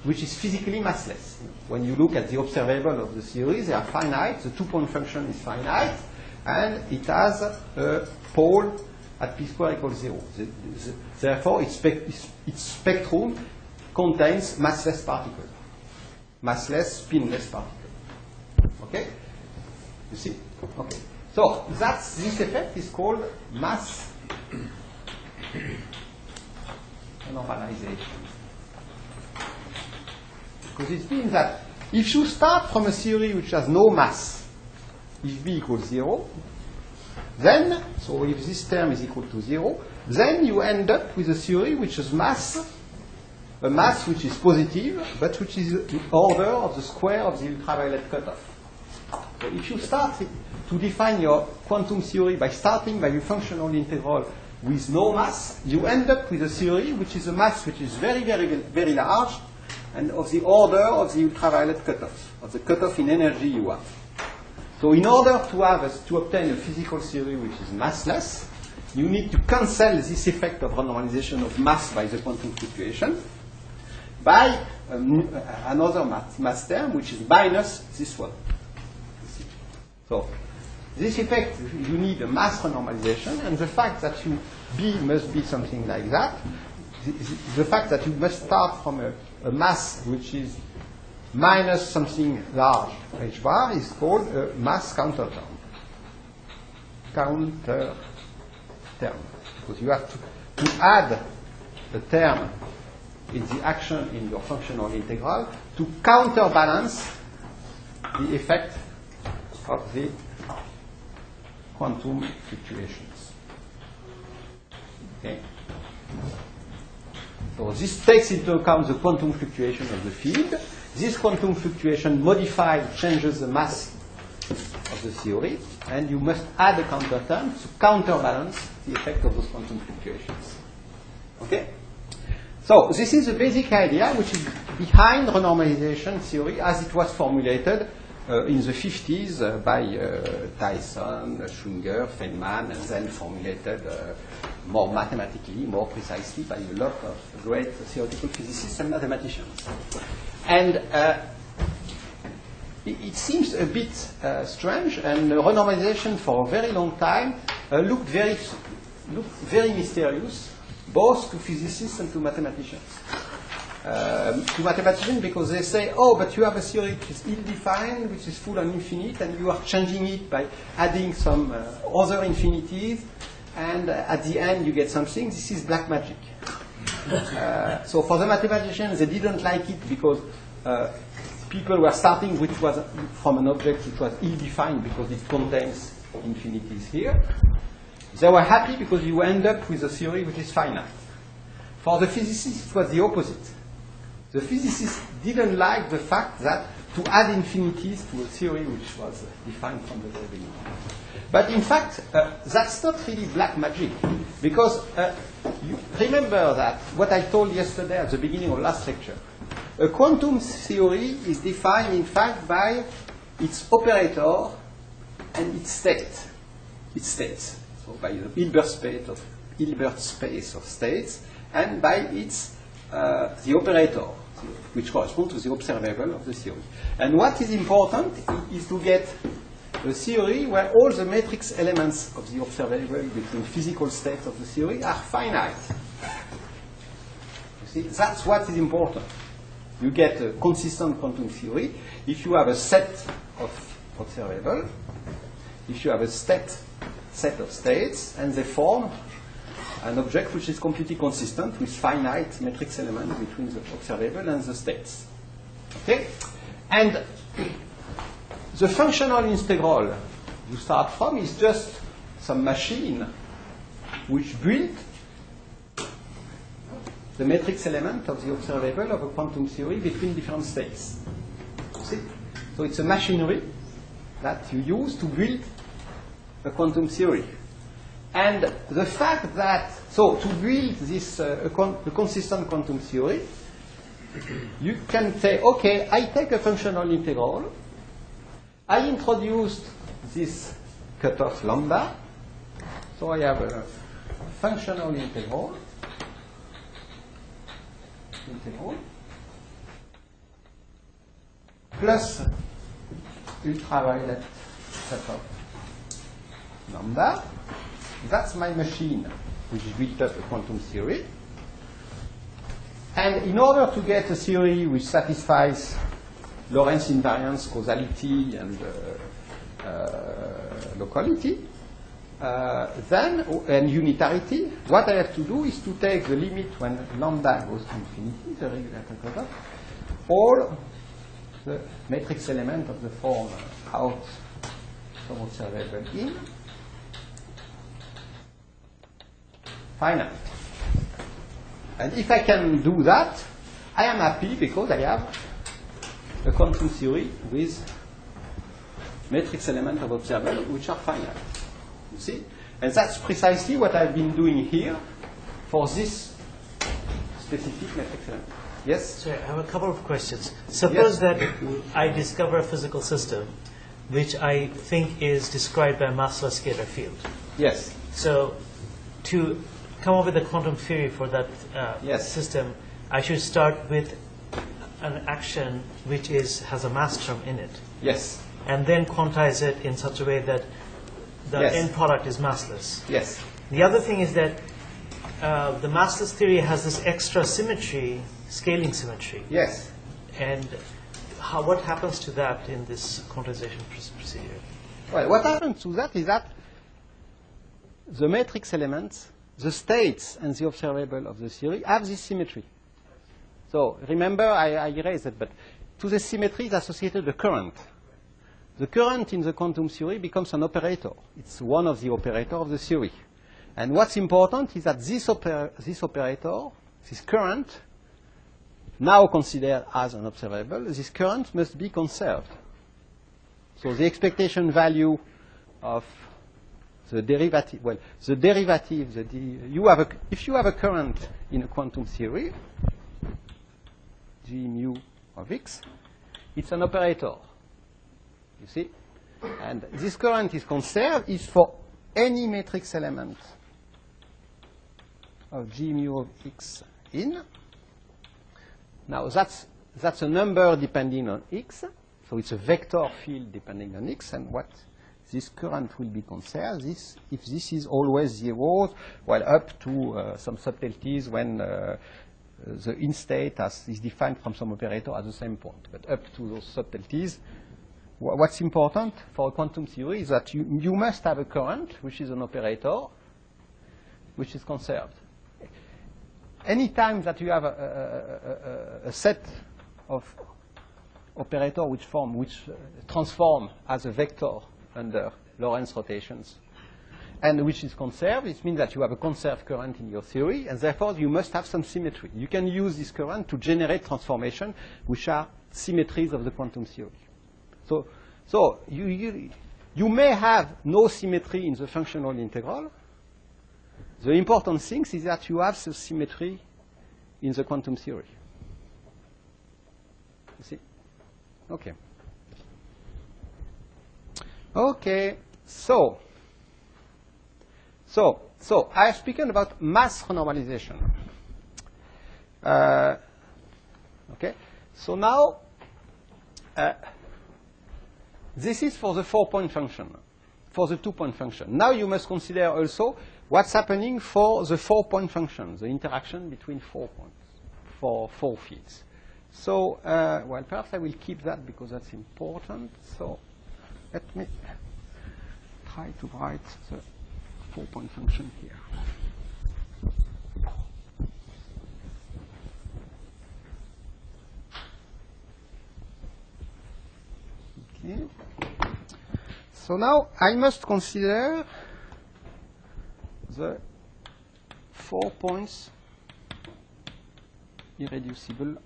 which is physically massless. When you look at the observable of the theory, they are finite, the two-point function is finite, and it has a pole at P squared equals 0. Therefore, its spectrum contains massless particles. Massless, spinless particles. Okay? You see? Okay. So, this effect is called mass normalization. Because it means that if you start from a theory which has no mass, if B equals 0, then, so if this term is equal to 0, then you end up with a theory which has a mass which is positive, but which is the order of the square of the ultraviolet cutoff. So if you start to define your quantum theory by starting by your functional integral with no mass, you end up with a theory which is a mass which is very, very, very large, and of the order of the ultraviolet cutoff, of the cutoff in energy you have. So in order to obtain a physical theory which is massless, you need to cancel this effect of renormalization of mass by the quantum fluctuation by another mass term which is minus this one. So this effect, you need a mass renormalization, and the fact that B must be something like that, the fact that you must start from a mass which is minus something large, h bar, is called a mass counter term. Counter term. Because you have to add the term in the action in your functional integral to counterbalance the effect of the quantum fluctuations. Okay. So this takes into account the quantum fluctuation of the field. This quantum fluctuation modified changes the mass of the theory, and you must add a counterterm to counterbalance the effect of those quantum fluctuations. Okay? So this is the basic idea which is behind renormalization theory as it was formulated in the 50s by Tyson, Schwinger, Feynman, and then formulated more mathematically, more precisely by a lot of great theoretical physicists and mathematicians. And it seems a bit strange, and renormalization for a very long time looked very mysterious, both to physicists and to mathematicians. To mathematicians because they say, oh, but you have a theory which is ill-defined, which is full and infinite, and you are changing it by adding some other infinities, and at the end you get something. This is black magic. So for the mathematicians, they didn't like it because people were starting which was from an object which was ill-defined because it contains infinities here. They were happy because you end up with a theory which is finite. For the physicists, it was the opposite. The physicists didn't like the fact that to add infinities to a theory which was defined from the very beginning. But in fact, that's not really black magic, because you remember that what I told yesterday at the beginning of last lecture. A quantum theory is defined, in fact, by its operator and its state. Its states. So by the Hilbert space of states, and by its the operator, which corresponds to the observable of the theory. And what is important is to get a theory where all the matrix elements of the observable between physical states of the theory are finite. You see, that's what is important. You get a consistent quantum theory if you have a set of observable, if you have a set of states, and they form an object which is completely consistent with finite matrix elements between the observable and the states. Okay? And the functional integral you start from is just some machine which built the matrix element of the observable of a quantum theory between different states. You see? So it's a machinery that you use to build a quantum theory. And the fact that, so to build this a consistent quantum theory, you can say, okay, I take a functional integral, I introduced this cutoff lambda, so I have a functional integral plus ultraviolet cutoff lambda. That's my machine, which built up a quantum theory. And in order to get a theory which satisfies Lorentz invariance, causality, and locality, and unitarity, what I have to do is to take the limit when lambda goes to infinity, the regulator cutoff, all the matrix element of the form out from observable in, finite. And if I can do that, I am happy because I have a quantum theory with matrix elements of observable which are finite. You see? And that's precisely what I've been doing here for this specific matrix element. Yes? Sorry, I have a couple of questions. Suppose that I discover a physical system which I think is described by a massless scalar field. Yes. So to come up with a quantum theory for that system, I should start with an action which has a mass term in it. Yes. And then quantize it in such a way that the Yes. end product is massless. Yes. The other thing is that the massless theory has this extra symmetry, scaling symmetry. Yes. And what happens to that in this quantization procedure? Well, what happens to that is that the matrix elements, the states and the observable of the theory have this symmetry. So remember, I erased it, but to the symmetry is associated the current. the current in the quantum theory becomes an operator. It's one of the operators of the theory. And what's important is that this operator, this current, now considered as an observable, this current must be conserved. So the expectation value of the derivative, well, the derivative, if you have a current in a quantum theory, G mu of x, it's an operator. You see? And this current is conserved is for any matrix element of G mu of x in. Now that's a number depending on x, so it's a vector field depending on x, and what this current will be conserved if this is always 0, well, up to some subtleties when the in state is defined from some operator at the same point. But up to those subtleties, what's important for a quantum theory is that you must have a current, which is an operator, which is conserved. Any time that you have a set of operator which transform as a vector under Lorentz rotations, and which is conserved, it means that you have a conserved current in your theory, and therefore you must have some symmetry. You can use this current to generate transformation which are symmetries of the quantum theory. So you may have no symmetry in the functional integral. The important thing is that you have the symmetry in the quantum theory. You see? Okay. Okay, so I have spoken about mass renormalization. Okay, so now this is for the 4-point function, for the 2-point function. Now you must consider also what's happening for the 4-point function, the interaction between 4 points, for 4 fields. So, well, perhaps I will keep that because that's important. So let me try to write the 4-point function here. Okay. So now I must consider the 4 points irreducible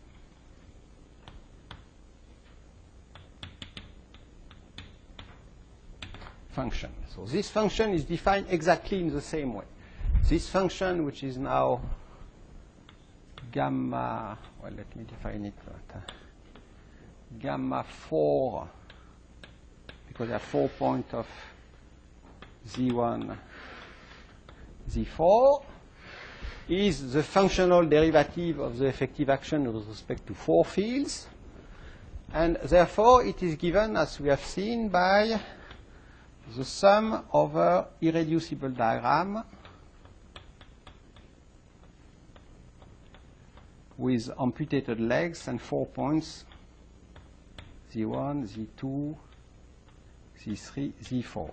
function. So this function is defined exactly in the same way. This function, which is now gamma, well, let me define it, gamma 4, because there are 4 points of Z1, Z4, is the functional derivative of the effective action with respect to 4 fields. And therefore, it is given, as we have seen, by the sum over irreducible diagram with amputated legs and 4 points, Z1, Z2, Z3, Z4.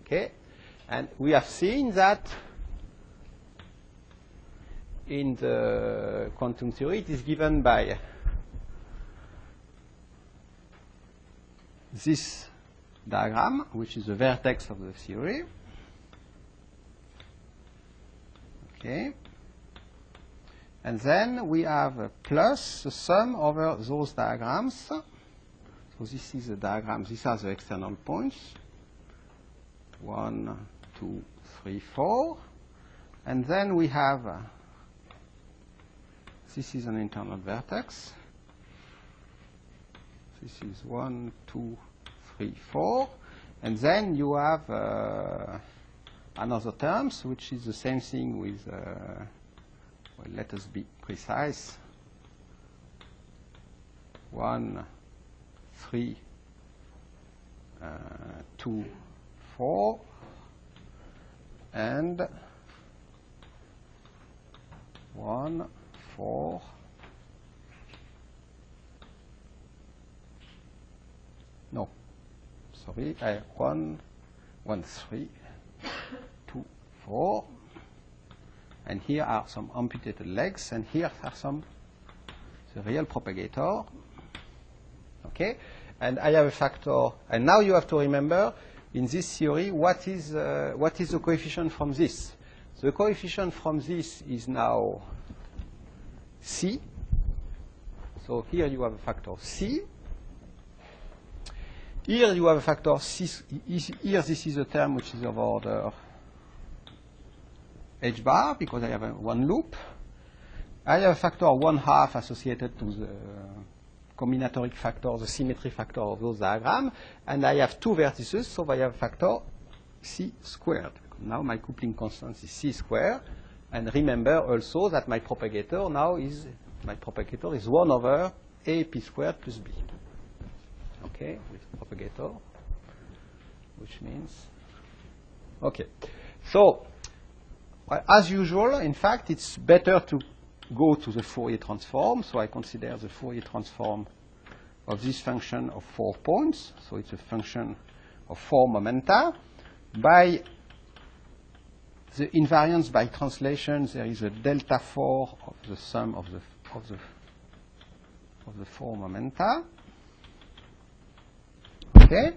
Okay? And we have seen that in the quantum theory it is given by this diagram, which is the vertex of the theory. Okay. And then we have a plus the sum over those diagrams. So this is the diagram. These are the external points. 1, 2, 3, 4. And then we have, this is an internal vertex. This is 1, 2, 3, 4. And then you have another terms, which is the same thing with, well, let us be precise. 1, 3, 2, 4, and 1, 4, no, sorry, 1, 3, 2, 4, and here are some amputated legs, and here are some the real propagator. Okay, and I have a factor. And now you have to remember, in this theory, what is the coefficient from this? The coefficient from this is now C. So here you have a factor C. Here you have a factor C. Here this is a term which is of order h bar, because I have one loop. I have a factor 1/2 associated to the combinatoric factor, the symmetry factor of those diagrams, and I have two vertices, so I have a factor C squared. Now my coupling constant is C squared, and remember also that my propagator now is 1 over A P squared plus B. Okay, with propagator, which means, okay. So, as usual, in fact, it's better to go to the Fourier transform. So I consider the Fourier transform of this function of 4 points. So it's a function of 4 momenta. By the invariance by translation, there is a delta 4 of the sum of the 4 momenta. Okay,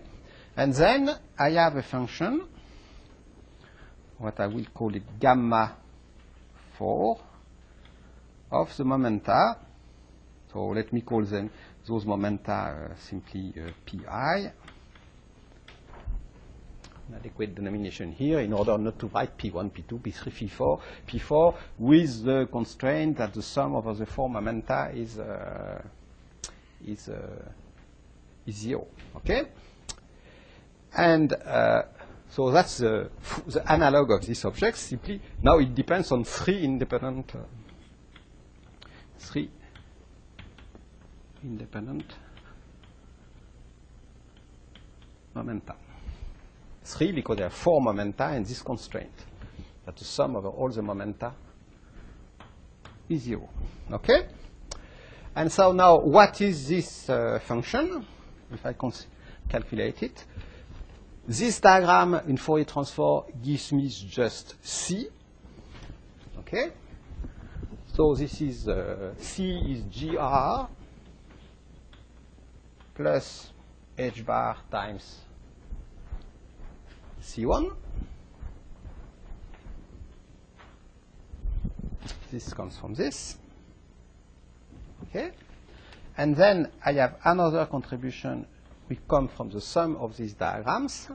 and then I have a function, what I will call it gamma 4 of the momenta. So let me call them those momenta simply pi. An adequate denomination here in order not to write P1, P2, P3, P4 with the constraint that the sum over the 4 momenta is 0. Okay? And so that's the analog of this object. Simply, now it depends on 3 independent momenta. 3 because there are 4 momenta and this constraint that the sum over all the momenta is 0. Okay? And so now what is this function? If I calculate it, this diagram in Fourier transform gives me just C. Okay? So this is C is GR plus H bar times C1. This comes from this. Okay? And then I have another contribution which comes from the sum of these diagrams.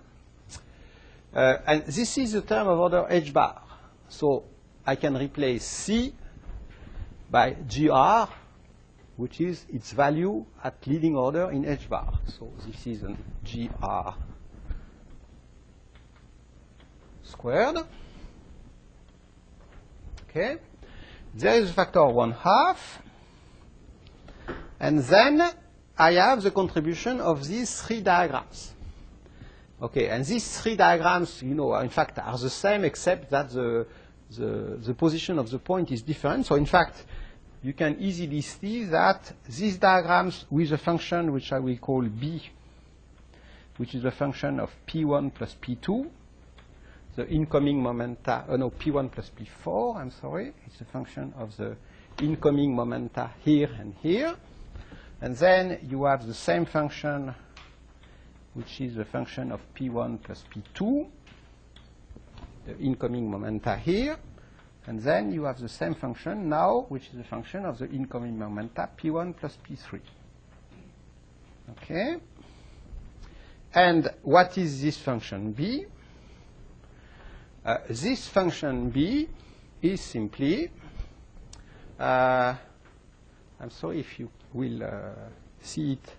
And this is the term of order H bar. So I can replace C by GR, which is its value at leading order in H bar. So this is an GR squared. Okay. There is a factor 1/2. And then I have the contribution of these 3 diagrams. Okay, and these 3 diagrams, you know, in fact, are the same except that the position of the point is different. So in fact, you can easily see that these diagrams with a function which I will call B, which is a function of P1 plus P2, the incoming momenta, no, P1 plus P4, I'm sorry, it's a function of the incoming momenta here and here. And then you have the same function, which is a function of P1 plus P2, the incoming momenta here. And then you have the same function now, which is a function of the incoming momenta, P1 plus P3. Okay? And what is this function B? This function B is simply, I'm sorry if you will see it.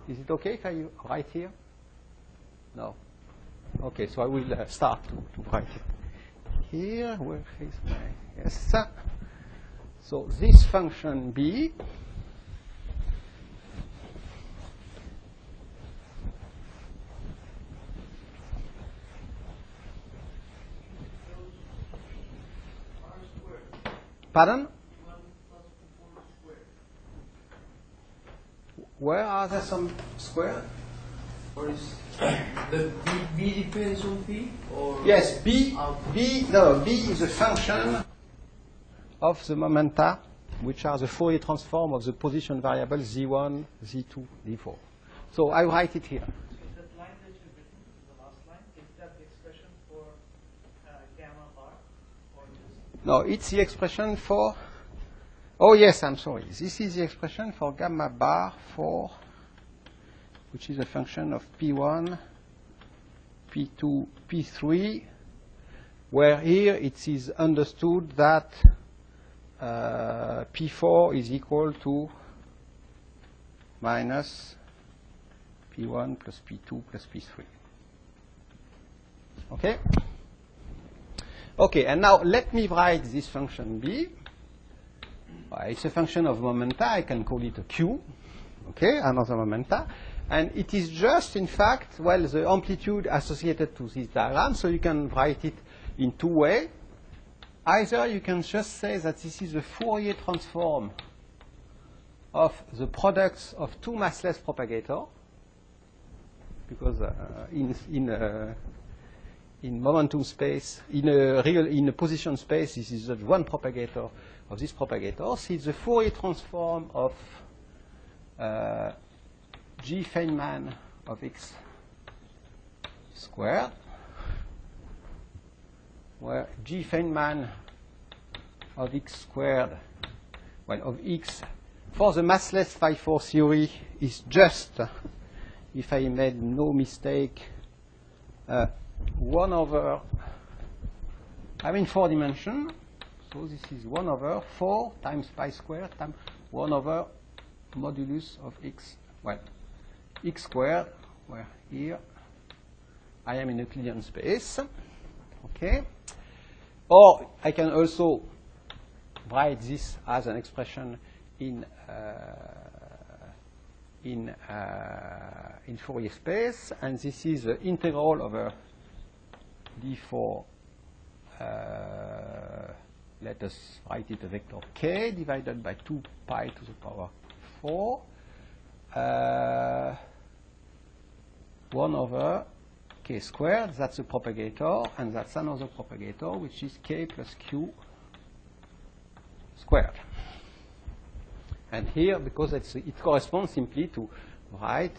Is it okay if I write here? No. Okay, so I will start to write it. Here, where is my, yes. So this function B pardon? Where are there some square? Or is the B depends on P? Or Yes, B is a function of the momenta which are the Fourier transform of the position variables Z1, Z2, Z4. So I write it here. Is that line that you've written, the last line, is that the expression for gamma bar? Or just No, it's the expression for, oh yes, I'm sorry. This is the expression for gamma bar for, which is a function of P1, P2, P3, where here it is understood that P4 is equal to minus P1 plus P2 plus P3. Okay? Okay, and now let me write this function B. It's a function of momenta. I can call it a Q. Okay, another momenta. And it is just, in fact, well, the amplitude associated to this diagram, so you can write it in two ways. Either you can just say that this is the Fourier transform of the products of two massless propagators, because in momentum space, in a position space, this is just one propagator of this propagator. So it's the Fourier transform of G Feynman of x squared, where G Feynman of x squared, well, of x for the massless phi 4 theory is just, if I made no mistake, 1 over, I'm in 4 dimensions, so this is 1 over 4 times pi squared times 1 over modulus of x, well, x squared, where here I am in Euclidean space, okay? Or I can also write this as an expression in Fourier space, and this is the integral over d4, let us write it a vector k divided by 2 pi to the power 4, 1 over k squared, that's a propagator, and that's another propagator, which is k plus q squared. And here, because it corresponds simply to write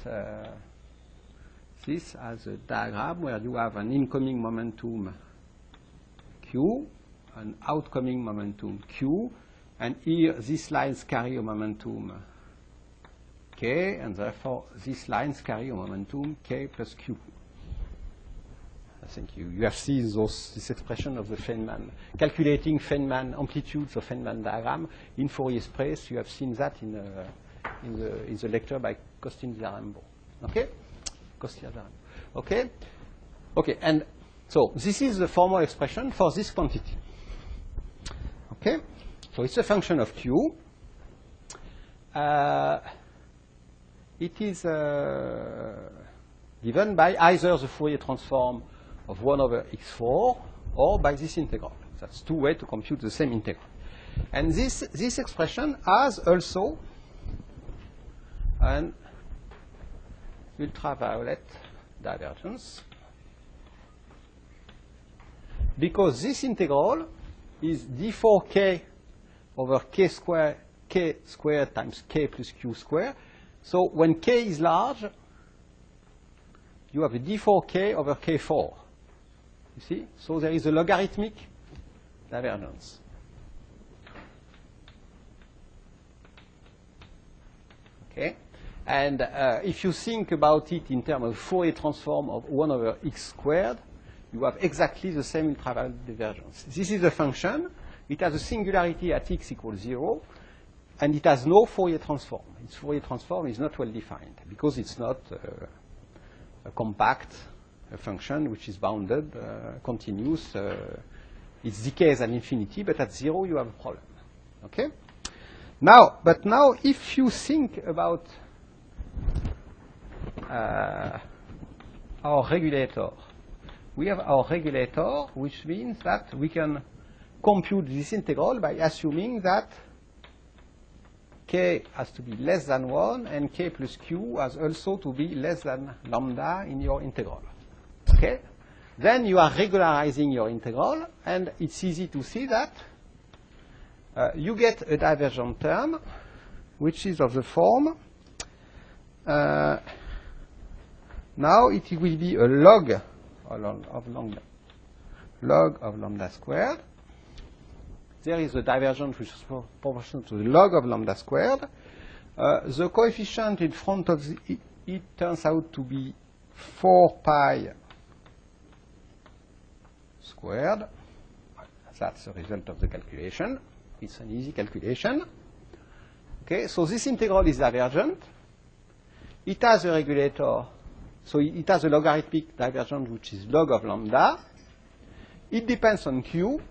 this as a diagram where you have an incoming momentum q, an outcoming momentum q, and here these lines carry a momentum k, and therefore these lines carry a momentum k plus q. I think you have seen this expression of the Feynman, calculating Feynman amplitudes of Feynman diagram in Fourier space. You have seen that in the lecture by Costin-Zarembo. Okay? Costin-Zarembo. Okay? Okay, and so this is the formal expression for this quantity. Okay? So it's a function of Q. It is given by either the Fourier transform of 1 over x4 or by this integral. That's two ways to compute the same integral. And this expression has also an ultraviolet divergence, because this integral is d4k over k squared times k plus q squared. So when k is large, you have a d4k over k4. You see? So there is a logarithmic divergence. Okay? And if you think about it in terms of Fourier transform of 1 over x squared, you have exactly the same ultraviolet divergence. This is a function. It has a singularity at x equals 0, and it has no Fourier transform. Its Fourier transform is not well defined because it's not a compact function which is bounded, continuous. It decays at infinity, but at 0 you have a problem. Okay? Now, if you think about our regulator, we have our regulator, which means that we can compute this integral by assuming that k has to be less than 1 and k plus q has also to be less than lambda in your integral. Okay? Then you are regularizing your integral, and it's easy to see that you get a divergent term, which is of the form. Now it will be a log of lambda squared. There is a divergence which is proportional to the log of lambda squared. The coefficient in front of it turns out to be 4 pi squared. That's the result of the calculation. It's an easy calculation. Okay, so this integral is divergent. It has a regulator, so it has a logarithmic divergence which is log of lambda. It depends on q,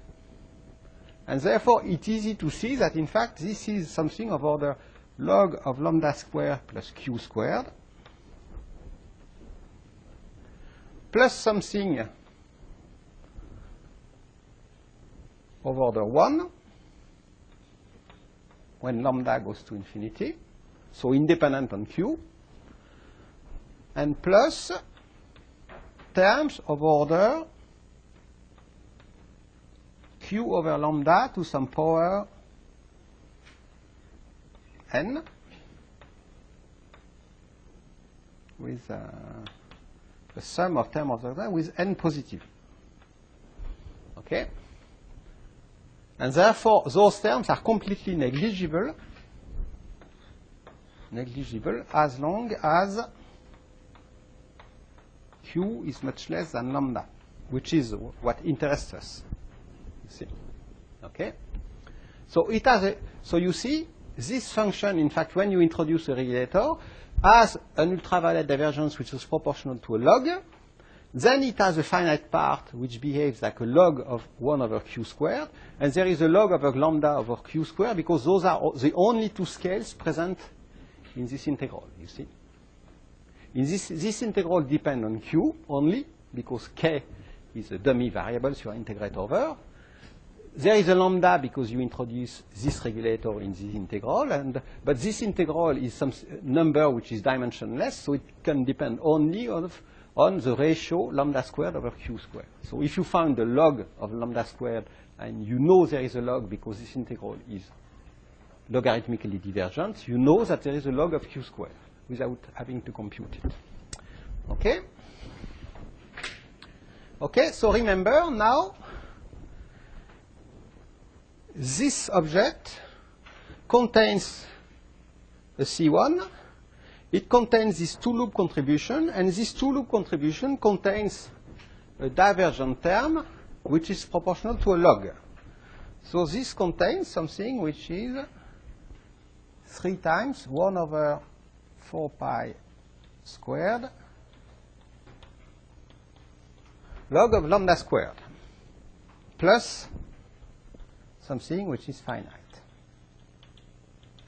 and therefore it's easy to see that in fact this is something of order log of lambda squared plus q squared plus something of order 1 when lambda goes to infinity, so independent on q, and plus terms of order q over lambda to some power n with a sum of terms of order with n positive. Okay? And therefore, those terms are completely negligible as long as q is much less than lambda, which is what interests us. You see? Okay? So it has so you see, this function, in fact, when you introduce a regulator, has an ultraviolet divergence which is proportional to a log. Then it has a finite part which behaves like a log of 1 over q squared, and there is a log over lambda over q squared because those are the only two scales present in this integral, you see. In this integral depends on q only because k is a dummy variable you integrate over. There is a lambda because you introduce this regulator in this integral, but this integral is some number which is dimensionless, so it can depend only on the ratio lambda squared over q squared. So if you find the log of lambda squared and you know there is a log because this integral is logarithmically divergent, you know that there is a log of q squared without having to compute it. Okay? Okay, so remember now, this object contains a C1. It contains this two-loop contribution, and this two-loop contribution contains a divergent term which is proportional to a log. So this contains something which is 3 times 1 over 4 pi squared log of lambda squared plus something which is finite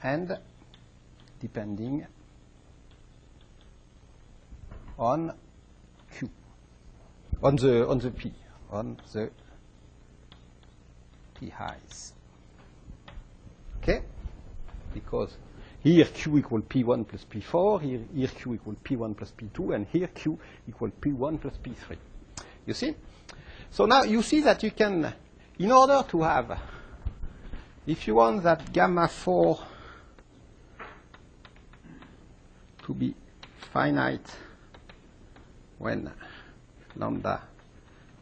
and depending on q, on the p highs. Okay? Because here q equal p1 plus p4, here q equal p1 plus p2, and here q equal p1 plus p3. You see? So now you see that you can, in order to have, if you want that gamma 4 to be finite when lambda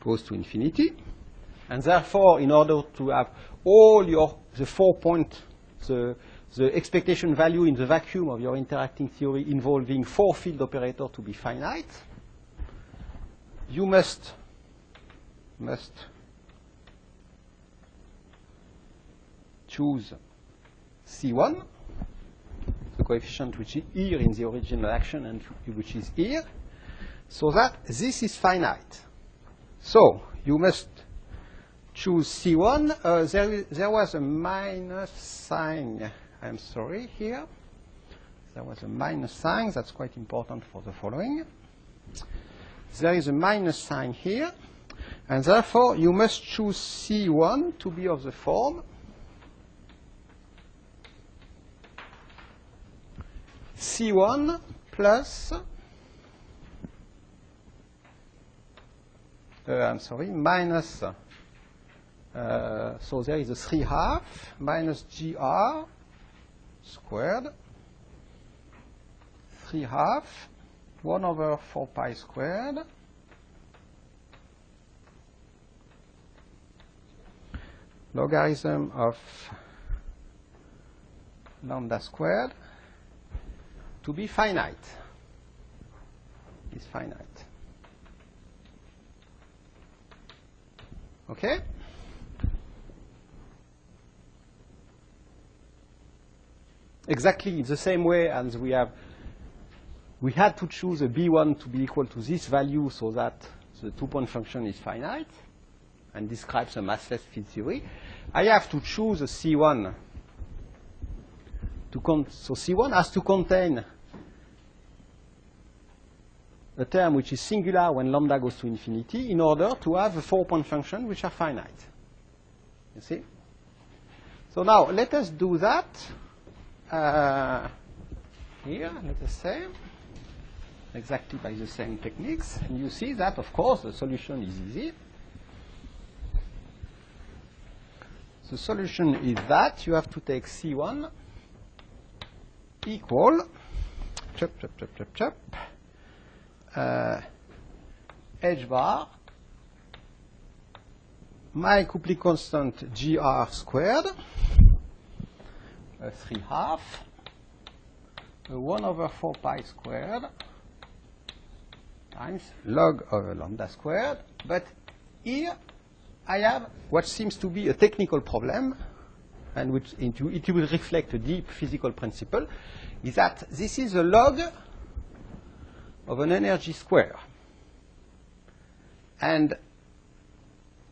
goes to infinity, and therefore in order to have all the 4 point, the expectation value in the vacuum of your interacting theory involving 4 field operator to be finite, you must choose C1, the coefficient which is here in the original action and which is here, so that this is finite. So you must choose C1. There was a minus sign, I'm sorry, here. There was a minus sign, that's quite important for the following. There is a minus sign here, and therefore you must choose C1 to be of the form C1 plus minus So there is a 3/2 minus GR squared 3/2 1 over 4 pi squared logarithm of lambda squared to be finite. Is finite. Okay? Exactly the same way as we had to choose a B1 to be equal to this value so that the two-point function is finite and describes a massless field theory. I have to choose a C1. So C1 has to contain a term which is singular when lambda goes to infinity in order to have a four-point function which are finite. You see? So now let us do that here, let us say, exactly by the same techniques. And you see that, of course, the solution is easy. The solution is that you have to take C1 equal h bar my coupling constant GR squared 3/2 1 over 4 pi squared times log of lambda squared. But here I have what seems to be a technical problem, and which it will reflect a deep physical principle, is that this is a log of an energy square. And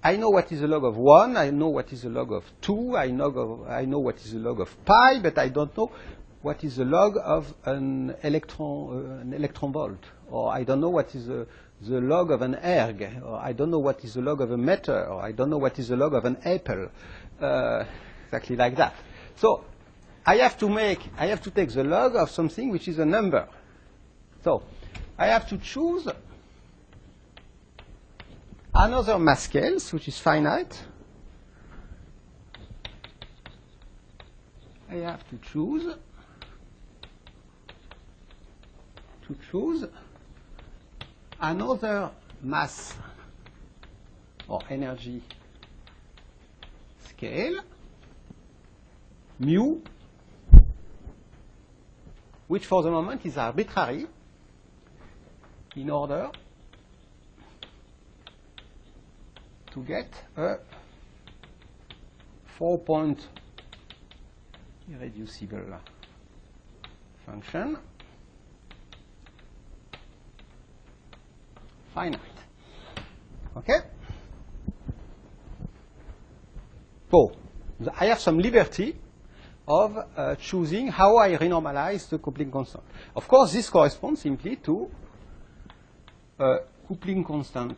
I know what is the log of 1, I know what is the log of 2, I know what is the log of pi, but I don't know what is the log of an electron volt, or I don't know what is the log of an erg, or I don't know what is the log of a meter, or I don't know what is the log of an apple, exactly like that. So I have to take the log of something which is a number. So I have to choose another mass scales which is finite. I have to choose another mass or energy scale mu, which for the moment is arbitrary, in order to get a 4-point irreducible function finite. Okay? So I have some liberty of choosing how I renormalize the coupling constant. Of course, this corresponds simply to coupling constant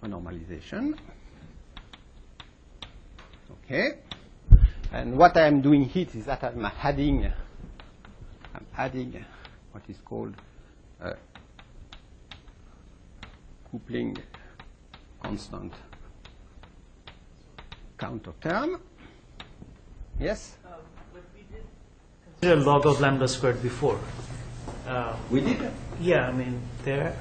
renormalization. Okay, and what I am doing here is that I'm adding what is called coupling constant counter term. Yes? But we did consider log of lambda squared before. We did? Yeah, I mean, there.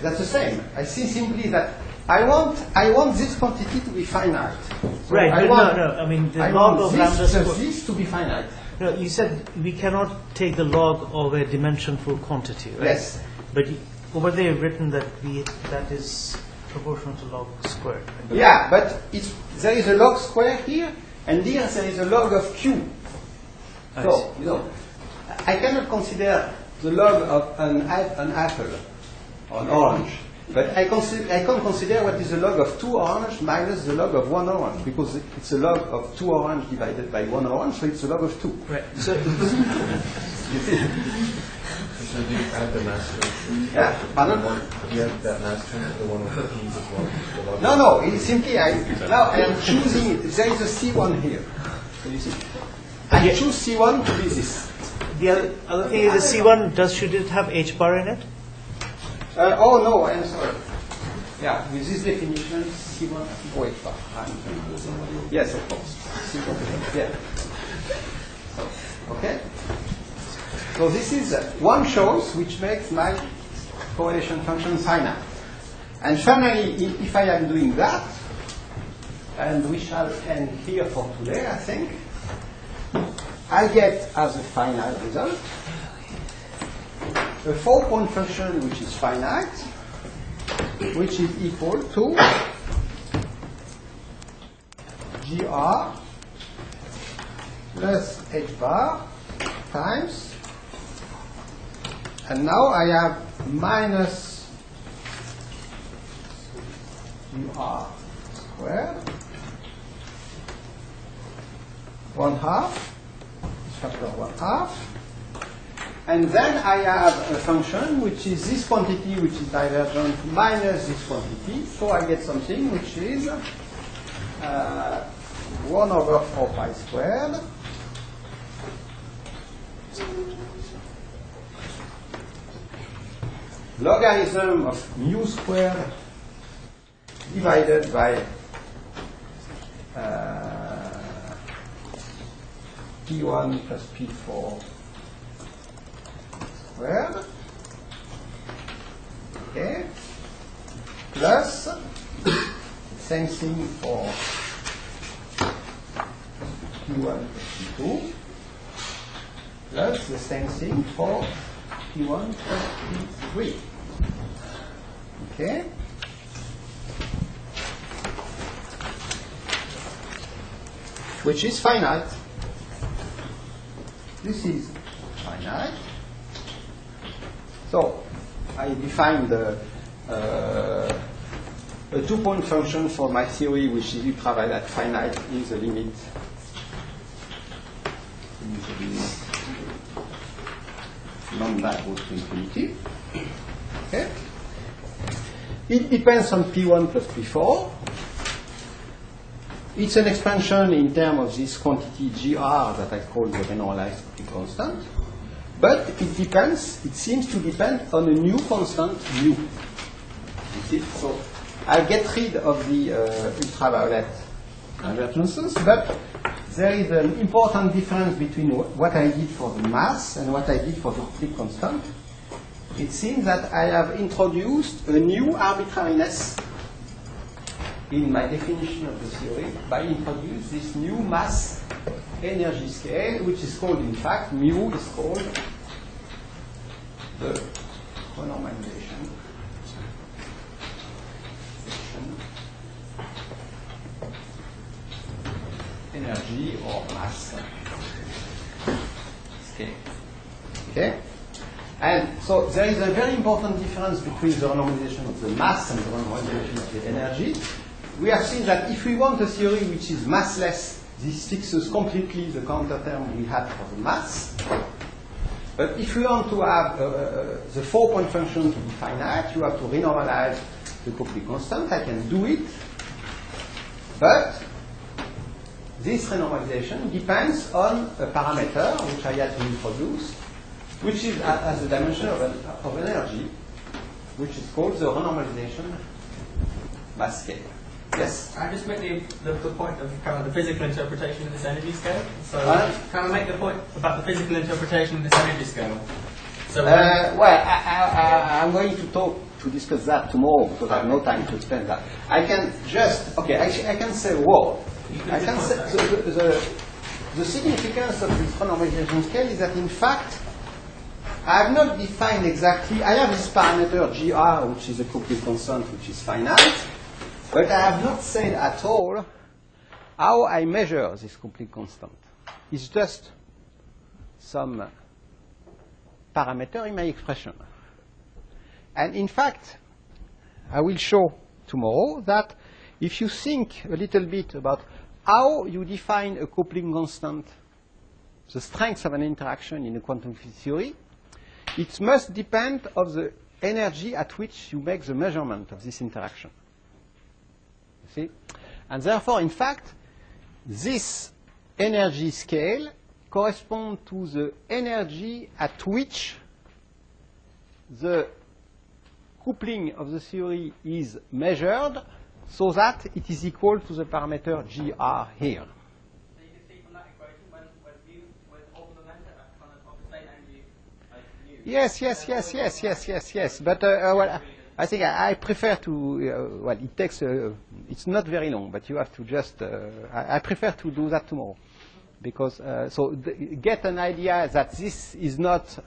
That's the same. I see simply that I want this quantity to be finite. So right, I but want, no, I mean, the I log want of this lambda plus squared. this to be finite. No, you said we cannot take the log of a dimensionful quantity, right? Yes. But over there you've written that that is proportional to log squared. Right? Yeah, but there is a log square here, and here there is a log of q. I So, I cannot consider the log of an apple or an orange. But I can consider what is the log of 2 orange minus the log of 1 orange, because it's a log of 2 orange divided by 1 orange, so it's a log of 2. Right. So, So do you add the mass term? Yeah, pardon? Do you add that mass term, the one with the p's as well? The log No, it's simply now I am choosing it. There is a C1 here. So you see, I choose C1 to be this. the other thing is the C1, should it have h bar in it? Oh no, I'm sorry. Yeah, with this definition, C1, wait, yes, of course. Yeah. Okay? So this is one choice which makes my correlation function finite. And finally, if I am doing that, and we shall end here for today, I think, I get as a finite result a 4-point function which is finite, which is equal to GR plus H bar times, and now I have minus GR squared 1/2, factor 1/2. And then I have a function which is this quantity which is divergent minus this quantity. So I get something which is 1/4 pi squared logarithm of mu squared divided by P1 plus P4 squared, okay, plus same thing for P1 plus P2, plus the same thing for P1 plus P3. Okay? Which is finite. This is finite. So I defined a 2-point function for my theory, which is ultraviolet at finite in the limit. Lambda goes to infinity. Okay. It depends on P1 plus P4. It's an expansion in terms of this quantity GR that I call the renormalized constant. But it depends, it seems to depend on a new constant mu. You see? So I get rid of the ultraviolet divergences, but there is an important difference between what I did for the mass and what I did for the Hooke's constant. It seems that I have introduced a new arbitrariness in my definition of the theory by introducing this new mass energy scale, which is called, in fact, mu is called the renormalization energy or mass scale. Okay? And so there is a very important difference between the renormalization of the mass and the renormalization of the energy. We have seen that if we want a theory which is massless, this fixes completely the counter term we had for the mass. But if we want to have the 4-point function to be finite, you have to renormalize the Hooke's constant. I can do it. But this renormalization depends on a parameter which I had to introduce, which is as a dimension of energy, which is called the renormalization mass scale. Yes? I just make the point of kind of the physical interpretation of this energy scale. So can I make the point about the physical interpretation of this energy scale? So well, I'm going to discuss that tomorrow because I have no time to explain that. I can just, okay, I can say a word. I can say the significance of this renormalization scale is that in fact I have not defined exactly, I have this parameter GR, which is a Hooke's constant, which is finite. But I have not said at all how I measure this Hooke's constant. It's just some parameter in my expression. And in fact, I will show tomorrow that if you think a little bit about how you define a Hooke's constant, the strength of an interaction in a quantum field theory, it must depend on the energy at which you make the measurement of this interaction. See? And therefore, in fact, this energy scale corresponds to the energy at which the coupling of the theory is measured so that it is equal to the parameter GR here. So you can see from that equation when all the momenta are kind of the same energy like you. Yes. But well, I think I prefer to, well, it takes, it's not very long, but you have to just, I prefer to do that tomorrow. Because, get an idea that this is not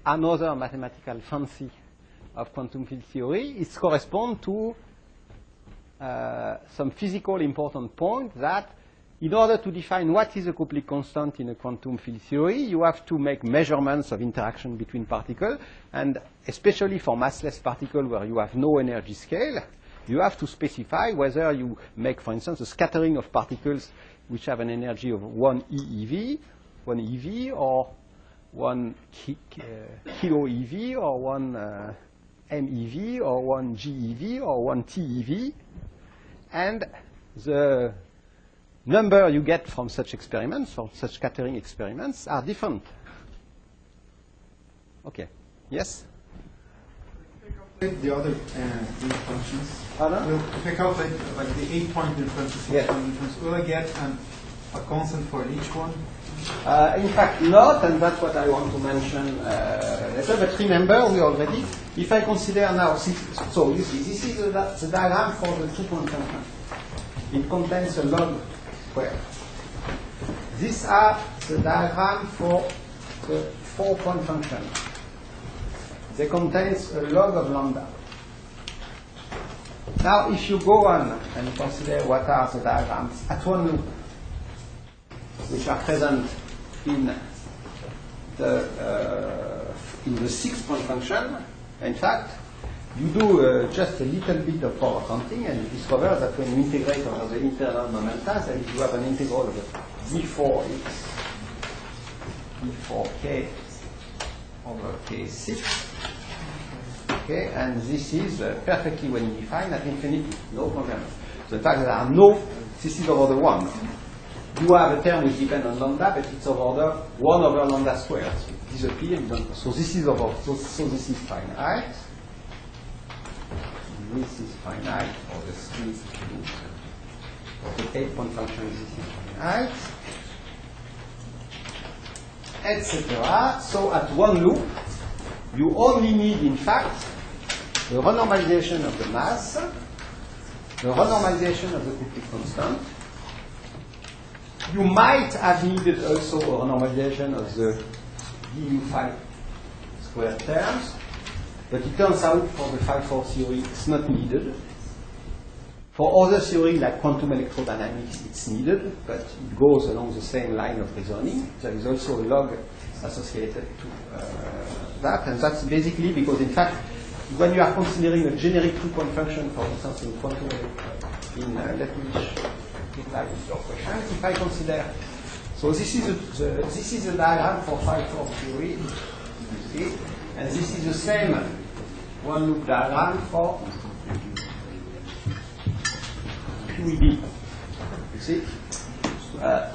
another mathematical fancy of quantum field theory. It corresponds to some physical important point that in order to define what is a Copley constant in a quantum field theory, you have to make measurements of interaction between particles, and especially for massless particles where you have no energy scale, you have to specify whether you make, for instance, a scattering of particles which have an energy of 1 eV, 1 eV, or 1 kilo eV, or 1 MeV, or 1 GeV, or 1 TeV, and the number you get from such experiments, or such scattering experiments, are different. Okay. Yes? The other 8 functions. Pardon? If I calculate like the 8-point difference, the 6-point difference, will I get a constant for each one? In fact, not, and that's what I want to mention later. But remember, we already, if I consider now, so you see, this is the diagram for the 2-point function. It contains a log square. These are the diagram for the 4-point function. They contain a log of lambda. Now, if you go on and consider what are the diagrams at one loop, which are present in the 6-point function, in fact, you do just a little bit of power counting, and you discover that when you integrate over the internal momenta, then you have an integral of d4x, d4k over k6. Okay, and this is perfectly well defined at infinity, no problem. So in fact, there are no, this is over the 1. You have a term which depends on lambda, but it's over the 1 over lambda squared. So it disappears. So this is over, so this is finite. This is finite for the 3 for the 8-point function. This is finite, etc. So at one loop, you only need, in fact, the renormalization of the mass, the renormalization of the Copley constant. You might have needed also a renormalization of the du phi squared terms, but it turns out for the phi-4 theory it's not needed. For other theory like quantum electrodynamics, it's needed, but it goes along the same line of reasoning. There is also a log associated to that, and that's basically because, in fact, when you are considering a generic 2-point function, for instance, in quantum let me reply to your question. If I consider, so this is the diagram for phi-4 theory, you see, and this is the same one-loop diagram for QED. You see,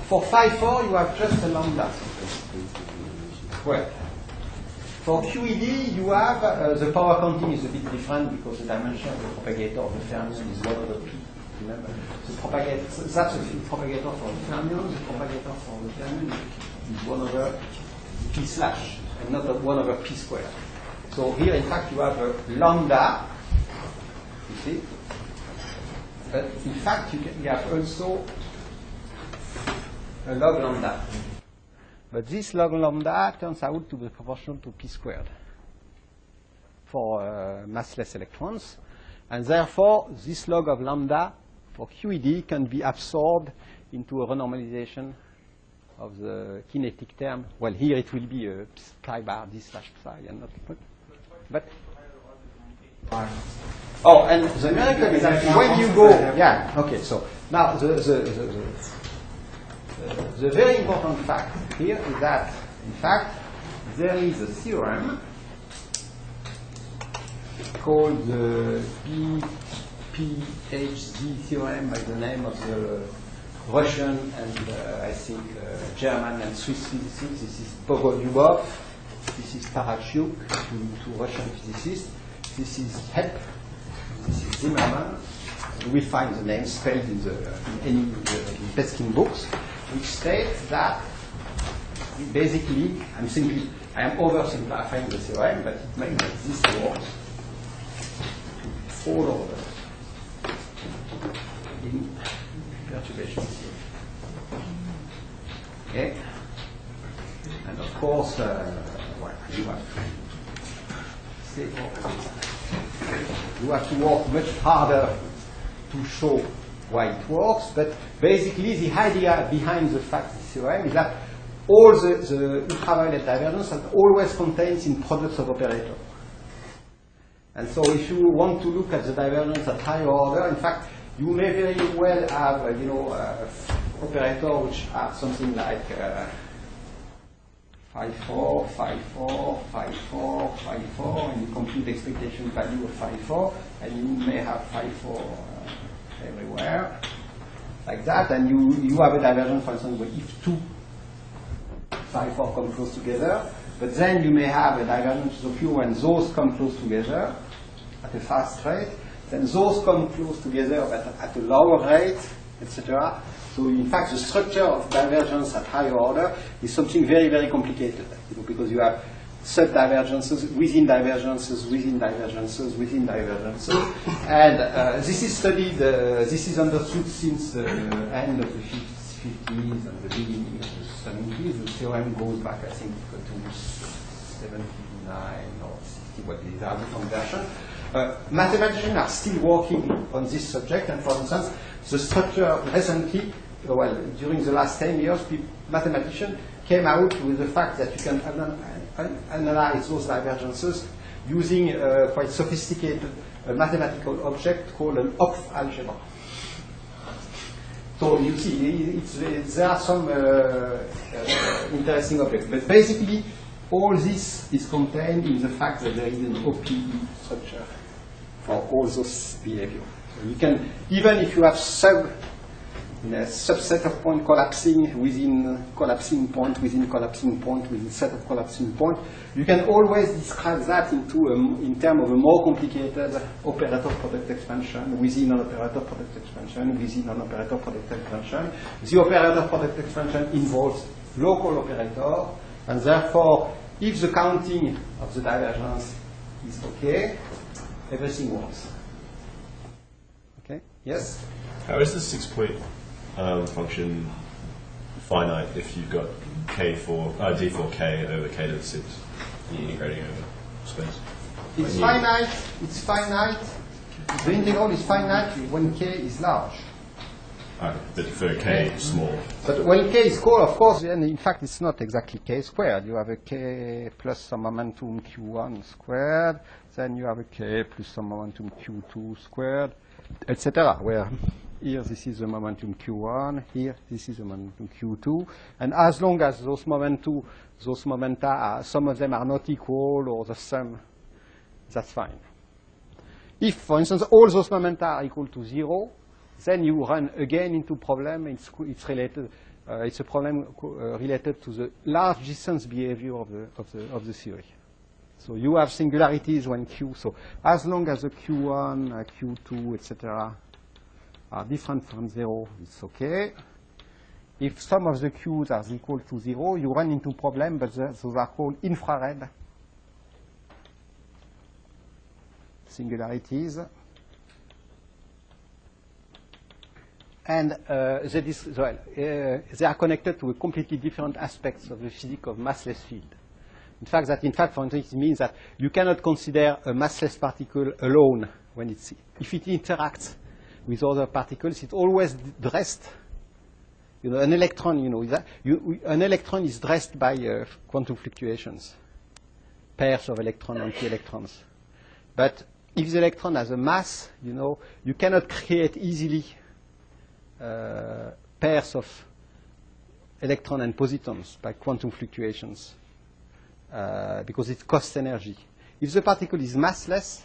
for phi-4 you have just a lambda. Well, for QED, you have the power counting is a bit different because the dimension of the propagator of the fermion is 1 over p. Remember, the propagator, that's the propagator for the fermion. The propagator for the fermion is 1 over p slash, and not 1 over p squared. So here, in fact, you have a lambda. You see, but in fact, you have also a log lambda. But this log lambda turns out to be proportional to p squared for massless electrons. And therefore, this log of lambda for QED can be absorbed into a renormalization of the kinetic term. Well, here it will be a pi bar d slash psi and not. But oh, and the miracle is that when you go, yeah, okay. So now the very important fact here is that, in fact, there is a theorem called the BPHZ theorem by the name of the Russian and I think German and Swiss physicists. This is Bogolyubov, this is Tarachuk, two Russian physicists. this is HEP, this is Zimmermann. You will find the name spelled in any Peskin books, which states that basically, I am oversimplifying the theorem, but it makes that this works all over in perturbation theory. Okay? And of course, well, you have to work much harder to show why it works, but basically the idea behind the fact theorem is that all the ultraviolet divergence always contains in products of operator. And so if you want to look at the divergence at higher order, in fact, you may very well have, operator which are something like 5, 4, 5, 4, 5, 4, 5, 4, and you compute the expectation value of 5, 4, and you may have 5, 4 everywhere, like that, and you have a divergence, for instance, where if 2, 5, 4 come close together, but then you may have a divergence of Q when those come close together at a fast rate, then those come close together but at a lower rate, etc. So in fact, the structure of divergence at higher order is something very, very complicated, because you have sub-divergences within divergences, within divergences, within divergences. And this is studied, this is understood since the end of the 50s and the beginning of the 70s. The theorem goes back, I think, to 79 or 60, what is the different version. Mathematicians are still working on this subject, and for instance, the structure recently, well, during the last 10 years, mathematicians came out with the fact that you can analyze those divergences using a quite sophisticated mathematical object called an Hopf algebra. So you see, there are some interesting objects, but basically all this is contained in the fact that there is an OPE structure for all those behaviors. So you can, even if you have subset of point collapsing within collapsing point, within collapsing point, within set of collapsing point, you can always describe that into in terms of a more complicated operator product expansion within an operator product expansion within an operator product expansion. The operator product expansion involves local operator, and therefore, if the counting of the divergence is okay, everything works. Okay? Yes? How is the 6-point function finite if you've got d4k over k to the 6 integrating over space? It's finite. It's finite. The integral is finite when k is large. Okay, but for k small. But when k is small, of course, then in fact it's not exactly k squared. You have a k plus some momentum q1 squared, then you have a k plus some momentum q2 squared, etc. Where here this is the momentum q1, here this is the momentum q2, and as long as those momenta are, some of them are not equal or the sum, that's fine. If, for instance, all those momenta are equal to 0, then you run again into problem. It's related. It's a problem related to the large distance behavior of the theory. So you have singularities when q. So as long as the q1, q2, etc. are different from 0, it's okay. If some of the q's are equal to 0, you run into problem, but those are called infrared singularities. And they are connected to a completely different aspects of the physics of massless field. In fact, for instance, it means that you cannot consider a massless particle alone when if it interacts with other particles, it's always dressed. An electron, an electron is dressed by quantum fluctuations, pairs of electrons and anti-electrons. But if the electron has a mass, you cannot create easily pairs of electrons and positons by quantum fluctuations because it costs energy. If the particle is massless,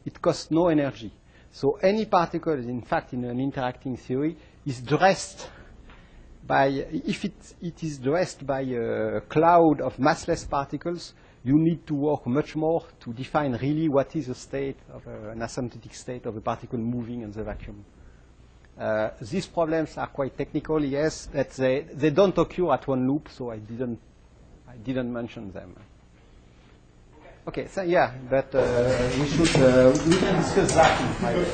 it costs no energy. So any particle, in fact, in an interacting theory, is dressed by, if it is dressed by a cloud of massless particles, you need to work much more to define really what is a state of an asymptotic state of a particle moving in the vacuum. These problems are quite technical, yes, but they don't occur at one loop, so I didn't mention them. Okay, so yeah, but we can discuss that in private.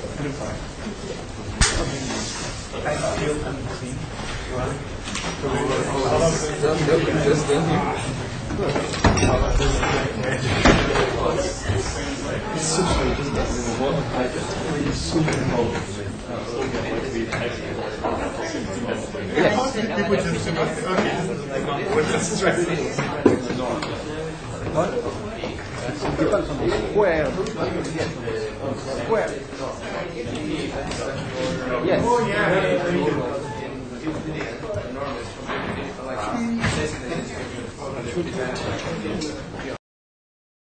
Depends on the square. Square. Yes.